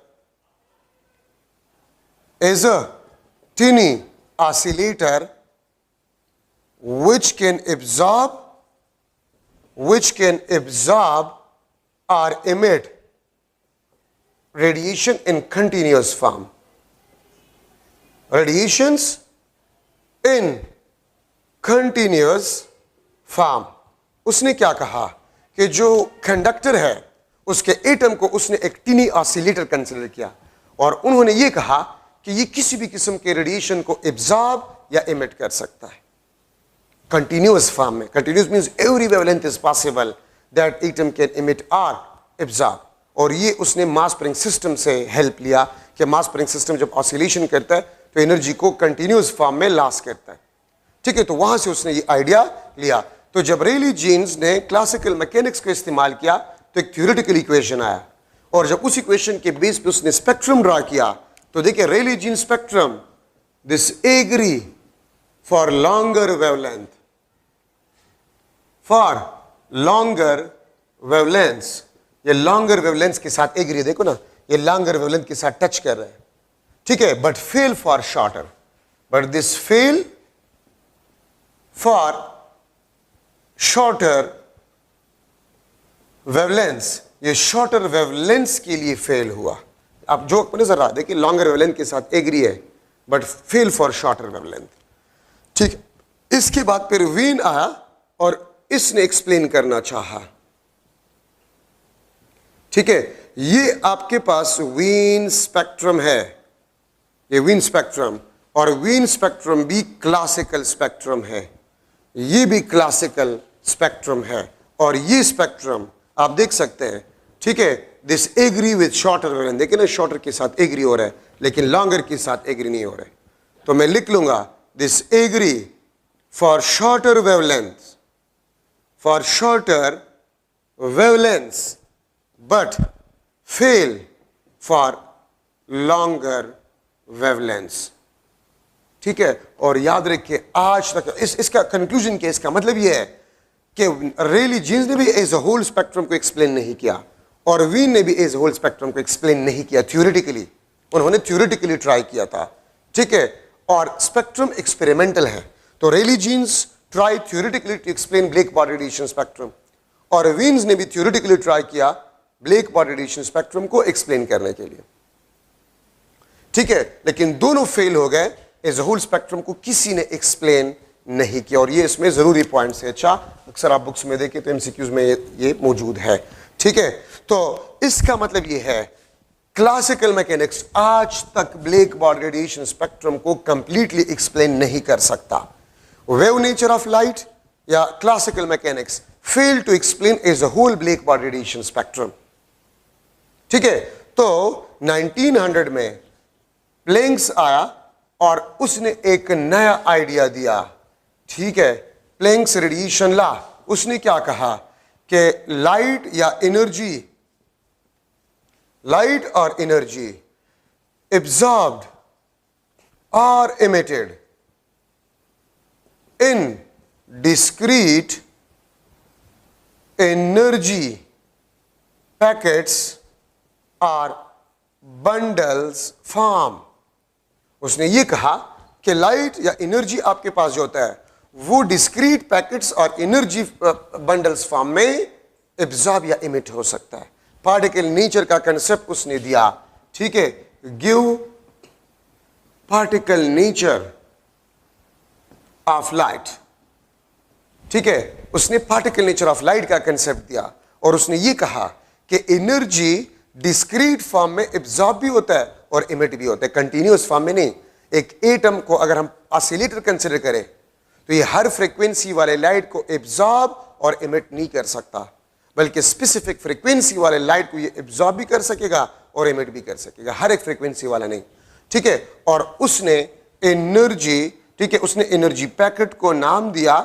is a tiny oscillator which can absorb or emit radiation in continuous form. Radiations in continuous form. उसने क्या कहा कि जो conductor है उसके एटम को उसने एक टीनी ऑसिलेटर कंसिडर किया, और उन्होंने ये कहा कि ये किसी भी किस्म के रेडिएशन को एब्जॉर्ब या एमिट कर सकता है कंटिन्यूअस फॉर्म में। Continuous means every wavelength is possible that atom can emit और एब्जॉर्ब, और ये उसने मास स्प्रिंग सिस्टम से हेल्प लिया कि मास स्प्रिंग सिस्टम जब ऑसिलेशन करता है तो एनर्जी को कंटिन्यूअस फॉर्म में लॉस करता है, ठीक है। तो वहां से उसने ये आइडिया लिया। तो जब रेली जीन्स ने क्लासिकल मैकेनिक्स को इस्तेमाल किया तो एक थ्योरेटिकल इक्वेशन आया, और जब उस इक्वेशन के बेस पे उसने स्पेक्ट्रम ड्रा किया तो देखिए Rayleigh Jeans spectrum, this agree for longer wavelength, for longer wavelengths, ये लॉन्गर वेवलेंस के साथ एग्री, देखो ना ये लॉन्गर वेवलेंथ के साथ टच कर रहे हैं, ठीक है, but fail for shorter, but this fail for shorter wavelengths, ये शॉर्टर वेवलेंस के लिए फेल हुआ। अब जो अपने जरा देखिए लॉन्गर वेवलेंथ के साथ एग्री है but fail for shorter wavelength, ठीक। इसके बाद फिर वीन आया और इसने एक्सप्लेन करना चाहा, ठीक है। ये आपके पास वीन स्पेक्ट्रम है, ये वीन स्पेक्ट्रम, और वीन स्पेक्ट्रम भी क्लासिकल स्पेक्ट्रम है, ये भी क्लासिकल स्पेक्ट्रम है, और ये स्पेक्ट्रम आप देख सकते हैं, ठीक है। This agree with shorter wavelength, देखिए ना शॉर्टर के साथ एग्री हो रहा है लेकिन लॉन्गर के साथ एग्री नहीं हो रहा है, तो मैं लिख लूंगा this agree for shorter wavelength, for shorter wavelength but fail for longer wavelength, ठीक है। और याद रखिए आज तक इसका कंक्लूजन क्या, इसका मतलब यह है कि रेली जीन्स ने भी एज अ होल स्पेक्ट्रम को एक्सप्लेन नहीं किया, और वीन ने भी एज अ होल स्पेक्ट्रम को एक्सप्लेन नहीं किया थ्योरेटिकली, उन्होंने थ्योरेटिकली ट्राई किया था, ठीक है। और स्पेक्ट्रम एक्सपेरिमेंटल है, तो Rayleigh Jeans try theoretically to explain black body radiation spectrum, और वीन्स ने भी थ्योरेटिकली ट्राई किया ब्लैक बॉडी रेडिएशन स्पेक्ट्रम को एक्सप्लेन करने के लिए, ठीक है। लेकिन दोनों फेल हो गए, एज अ होल स्पेक्ट्रम को किसी ने एक्सप्लेन नहीं किया, और ये इसमें जरूरी पॉइंट्स है। अच्छा, अक्सर आप बुक्स में देखें तो एमसीक्यूज में ये मौजूद है, ठीक है। तो इसका मतलब ये है क्लासिकल मैकेनिक्स आज तक ब्लैक बॉडी रेडिएशन स्पेक्ट्रम को कंप्लीटली एक्सप्लेन नहीं कर सकता। वेव नेचर ऑफ लाइट या classical mechanics fail to explain as a whole black body radiation spectrum. ठीक है, तो 1900 में प्लैंक्स आया और उसने एक नया आइडिया दिया। ठीक है, प्लैंक्स रेडिएशन लॉ, उसने क्या कहा कि लाइट या एनर्जी, लाइट और एनर्जी एब्जॉर्ब्ड और emitted in discrete energy packets or bundles form। उसने ये कहा कि लाइट या एनर्जी आपके पास जो होता है वो डिस्क्रीट पैकेट्स और एनर्जी बंडल्स फॉर्म में एब्जॉर्ब या इमिट हो सकता है। पार्टिकल नेचर का कंसेप्ट उसने दिया। ठीक है, give particle nature of light. ठीक है, उसने पार्टिकल नेचर ऑफ लाइट का कंसेप्ट दिया और उसने ये कहा कि एनर्जी डिस्क्रीट फॉर्म में एब्जॉर्ब भी होता है और इमिट भी होता है, कंटिन्यूअस फॉर्म में नहीं। एक एटम को अगर हम ऑसिलेटर कंसिडर करें तो ये हर फ्रीक्वेंसी वाले लाइट को एब्जॉर्ब और इमिट नहीं कर सकता, बल्कि स्पेसिफिक फ्रीक्वेंसी वाले लाइट को ये एब्जॉर्ब भी कर सकेगा और इमिट भी कर सकेगा, हर एक फ्रीक्वेंसी वाला नहीं। ठीक है, और उसने एनर्जी, ठीक है, उसने एनर्जी पैकेट को नाम दिया,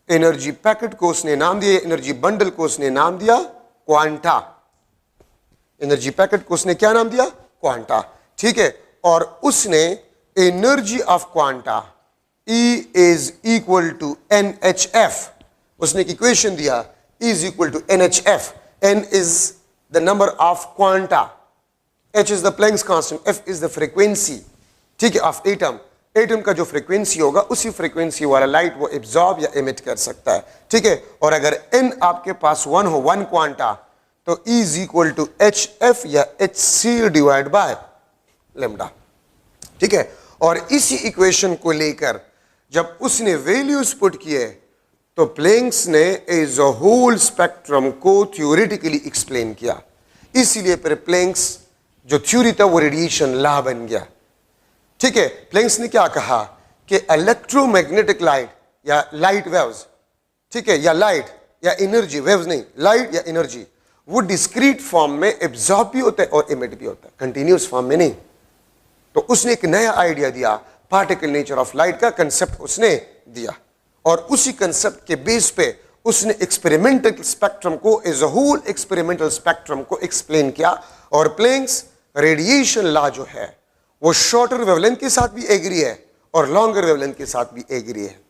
एनर्जी पैकेट को उसने नाम दिया, एनर्जी बंडल को उसने नाम दिया क्वांटा। एनर्जी पैकेट को उसने क्या नाम दिया? क्वांटा। ठीक है, और उसने energy of quanta E is equal to NHF, उसने एक इक्वेशन दिया E is equal to NHF। N is the number of quanta, H is the Planck's constant, F is the frequency, ठीक है, ऑफ एटम। एटम का जो frequency होगा उसी frequency वाला लाइट वो एब्जॉर्ब या इमिट कर सकता है। ठीक है, और अगर N आपके पास 1 हो, 1 क्वांटा, तो E is equal to HF या HC डिवाइड बाय लैम्डा। ठीक है, और इसी इक्वेशन को लेकर जब उसने वैल्यूज पुट किए तो प्लैंक्स ने एज अ होल स्पेक्ट्रम को थ्योरेटिकली एक्सप्लेन किया। इसीलिए फिर प्लैंक्स जो थ्योरी था वो रेडिएशन लॉ बन गया। ठीक है, प्लैंक्स ने क्या कहा कि इलेक्ट्रोमैग्नेटिक लाइट या लाइट वेव्स, ठीक है, या लाइट या एनर्जी, वेव्स नहीं, लाइट या एनर्जी, वो डिस्क्रीट फॉर्म में एब्जॉर्ब भी होता है और इमिट भी होता है, कंटिन्यूअस फॉर्म में नहीं। तो उसने एक नया आइडिया दिया, पार्टिकल नेचर ऑफ लाइट का कंसेप्ट उसने दिया, और उसी कंसेप्ट के बेस पे उसने एक्सपेरिमेंटल स्पेक्ट्रम को, as a whole experimental spectrum को एक्सप्लेन किया। और प्लैंक्स रेडिएशन लॉ जो है वो शॉर्टर वेवलेंथ के साथ भी एग्री है और लॉन्गर वेवलेंथ के साथ भी एग्री है।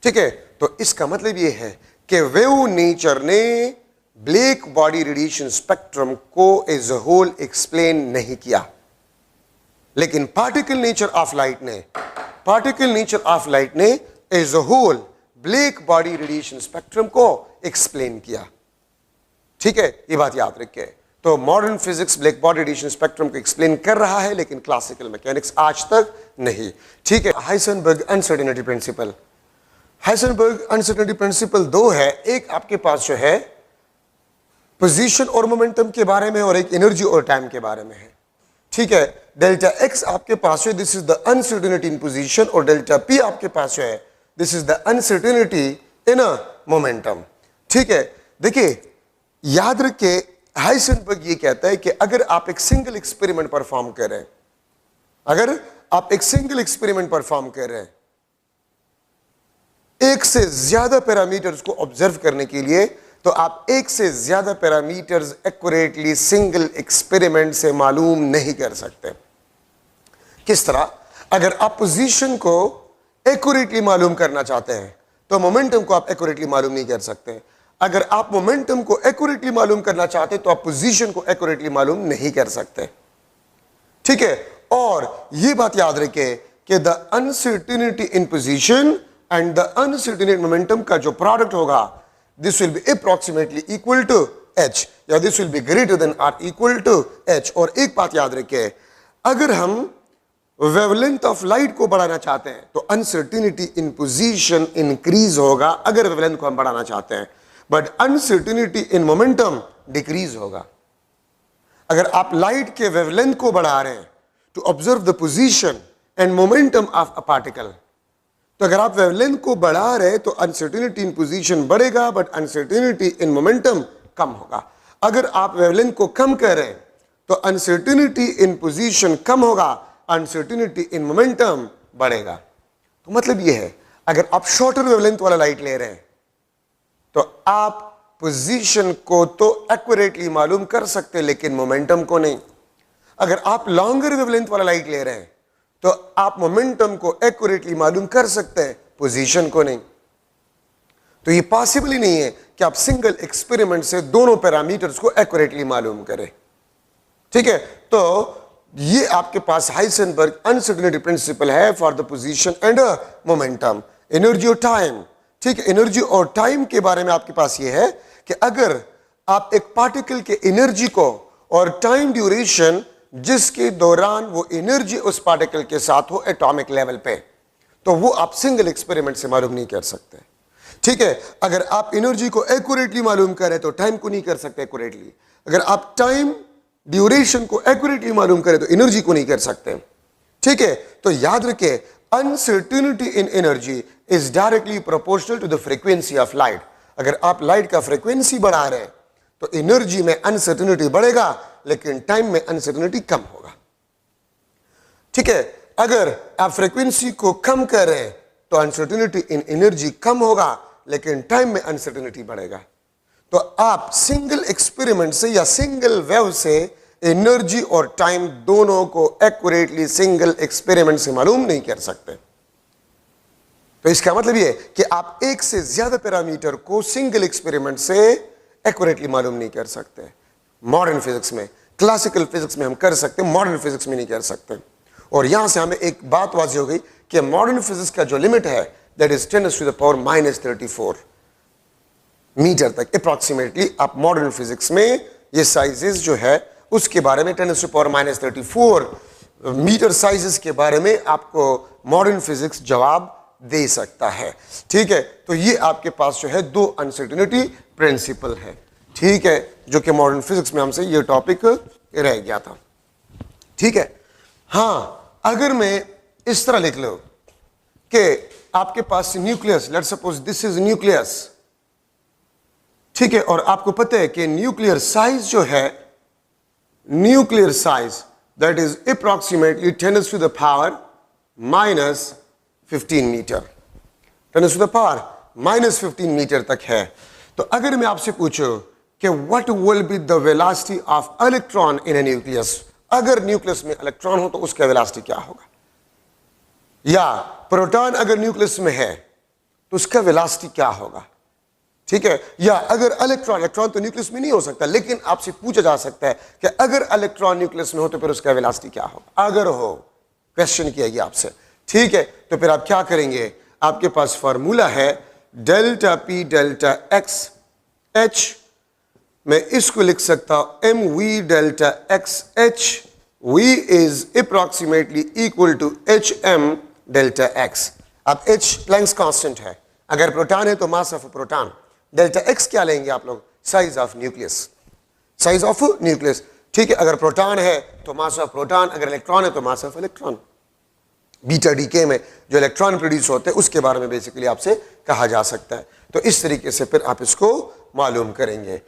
ठीक है, तो इसका मतलब ये है कि वेव नेचर ने ब्लैक बॉडी रेडिएशन स्पेक्ट्रम को एज अ होल एक्सप्लेन नहीं किया, लेकिन पार्टिकल नेचर ऑफ लाइट ने as a whole black body radiation spectrum को एक्सप्लेन किया। ठीक है, ये बात याद रखिए। तो modern physics black body radiation spectrum को एक्सप्लेन कर रहा है, लेकिन क्लासिकल मैकेनिक्स आज तक नहीं। ठीक है, Heisenberg uncertainty principle. Heisenberg uncertainty principle दो है, एक आपके पास जो है पोजीशन और मोमेंटम के बारे में और एक एनर्जी और टाइम के बारे में है। ठीक है, डेल्टा एक्स आपके पास है, this is the uncertainty in position, और डेल्टा पी आपके पास जो है this is the uncertainty in a momentum. ठीक है, देखिए याद रखिए, हाइसेनबर्ग ये कहता है कि अगर आप एक सिंगल एक्सपेरिमेंट परफॉर्म कर रहे हैं, अगर आप एक सिंगल एक्सपेरिमेंट परफॉर्म कर रहे हैं, एक से ज्यादा पैरामीटर्स को ऑब्जर्व करने के लिए, तो आप एक से ज्यादा पैरामीटर्स एक्यूरेटली सिंगल एक्सपेरिमेंट से मालूम नहीं कर सकते। किस तरह? अगर आप पोजीशन को एक्यूरेटली मालूम करना चाहते हैं तो मोमेंटम को आप एक्यूरेटली मालूम नहीं कर सकते। अगर आप मोमेंटम को एक्यूरेटली मालूम करना चाहते हैं तो आप पोजीशन को एक्यूरेटली मालूम नहीं कर सकते। ठीक है, और यह बात याद रखें कि the uncertainty in position and the uncertainty momentum का जो प्रोडक्ट होगा, this will be approximately equal to h, या this will be greater than or equal to h। और एक बात याद रखिए, अगर हम वेवलेंथ ऑफ लाइट को बढ़ाना चाहते हैं तो अनसर्टेनिटी इन पोजीशन इंक्रीज होगा, अगर वेवलेंथ को हम बढ़ाना चाहते हैं, but uncertainty in momentum decrease होगा। अगर आप लाइट के वेवलेंथ को बढ़ा रहे हैं to observe the position and momentum of a particle, तो अगर आप वेवलेंथ को बढ़ा रहे तो अनसर्टेनिटी इन पोजीशन बढ़ेगा, बट अनसर्टेनिटी इन मोमेंटम कम होगा। अगर आप वेवलेंथ को कम कर रहे हैं तो अनसर्टेनिटी इन पोजीशन कम होगा, अनसर्टेनिटी इन मोमेंटम बढ़ेगा। तो मतलब यह है, अगर आप शॉर्टर वेवलेंथ वाला लाइट ले रहे हैं तो आप पोजीशन को तो एक्यूरेटली मालूम कर सकते हैं लेकिन मोमेंटम को नहीं। अगर आप लॉन्गर वेवलेंथ वाला लाइट ले रहे हैं तो आप मोमेंटम को एक्यूरेटली मालूम कर सकते हैं, पोजीशन को नहीं। तो ये पॉसिबल ही नहीं है कि आप सिंगल एक्सपेरिमेंट से दोनों पैरामीटर्स को एक्यूरेटली मालूम करें। ठीक है, तो ये आपके पास हाइसेनबर्ग अनसर्टेनिटी प्रिंसिपल है for the position and momentum, energy और टाइम। ठीक है, एनर्जी और टाइम के बारे में आपके पास ये है कि अगर आप एक पार्टिकल के एनर्जी को और टाइम ड्यूरेशन जिसके दौरान वो एनर्जी उस पार्टिकल के साथ हो एटॉमिक लेवल पे, तो वो आप सिंगल एक्सपेरिमेंट से मालूम नहीं कर सकते। ठीक है, अगर आप एनर्जी को एक्यूरेटली मालूम करें तो टाइम को नहीं कर सकते एक्यूरेटली। अगर आप टाइम ड्यूरेशन को एक्यूरेटली मालूम करें तो एनर्जी को नहीं कर सकते। ठीक है, तो याद रखें, uncertainty in energy is directly proportional to the frequency of light. अगर आप लाइट का फ्रीक्वेंसी बढ़ा रहे हैं तो एनर्जी में अनसर्टेनिटी बढ़ेगा लेकिन टाइम में अनसर्टेनिटी कम होगा। ठीक है, अगर आप फ्रीक्वेंसी को कम कर रहे हैं तो अनसर्टेनिटी इन एनर्जी कम होगा लेकिन टाइम में अनसर्टेनिटी बढ़ेगा। तो आप सिंगल एक्सपेरिमेंट से या सिंगल वेव से एनर्जी और टाइम दोनों को एक्यूरेटली सिंगल एक्सपेरिमेंट से मालूम नहीं कर सकते। तो इसका मतलब ये कि आप एक से ज्यादा पैरामीटर को सिंगल एक्सपेरिमेंट से एक्यूरेटली मालूम नहीं कर सकते। मॉडर्न फिजिक्स में, क्लासिकल फिजिक्स में हम कर सकते हैं, मॉडर्न फिजिक्स में नहीं कर सकते। और यहां से हमें एक बात वाज़ेह हो गई कि मॉडर्न फिजिक्स का जो लिमिट है दैट इज 10⁻⁻34 मीटर तक अप्रॉक्सीमेटली। आप मॉडर्न फिजिक्स में ये साइजेस जो है उसके बारे में 10⁻34 मीटर साइजेस के बारे में आपको मॉडर्न फिजिक्स जवाब दे सकता है। ठीक है, तो ये आपके पास जो है दो अनसर्टेनिटी प्रिंसिपल है। ठीक है, जो कि मॉडर्न फिजिक्स में हमसे ये टॉपिक रह गया था। ठीक है, हाँ, अगर मैं इस तरह लिख लो कि आपके पास nucleus, let's suppose this is nucleus. ठीक है, और आपको पता है कि न्यूक्लियर साइज जो है, nuclear size that is approximately 10⁻⁻15 metre, 10⁻⁻15 metre तक है। तो अगर मैं आपसे पूछूं कि what will be the velocity of electron in a nucleus, अगर न्यूक्लियस में इलेक्ट्रॉन हो तो उसका वेलोसिटी क्या होगा, या प्रोटॉन अगर न्यूक्लियस में है तो उसका वेलोसिटी क्या होगा। ठीक है, या अगर इलेक्ट्रॉन तो न्यूक्लियस में नहीं हो सकता, लेकिन आपसे पूछा जा सकता है कि अगर इलेक्ट्रॉन न्यूक्लियस में हो तो फिर उसका वेलोसिटी क्या होगा, अगर हो, क्वेश्चन किया गया आपसे। ठीक है, तो फिर आप क्या करेंगे, आपके पास फार्मूला है delta P delta X H, मैं इसको लिख सकता हूं M V delta X H, V is approximately equal to H M delta X. अब एच प्लैंक्स कांस्टेंट है, अगर प्रोटॉन है तो mass of proton, delta X क्या लेंगे आप लोग, size of nucleus, size of nucleus. ठीक है, अगर प्रोटॉन है तो मास ऑफ प्रोटॉन, अगर इलेक्ट्रॉन है तो mass of electron. Beta decay में जो इलेक्ट्रॉन प्रोड्यूस होते हैं उसके बारे में बेसिकली आपसे कहा जा सकता है। तो इस तरीके से फिर आप इसको मालूम करेंगे।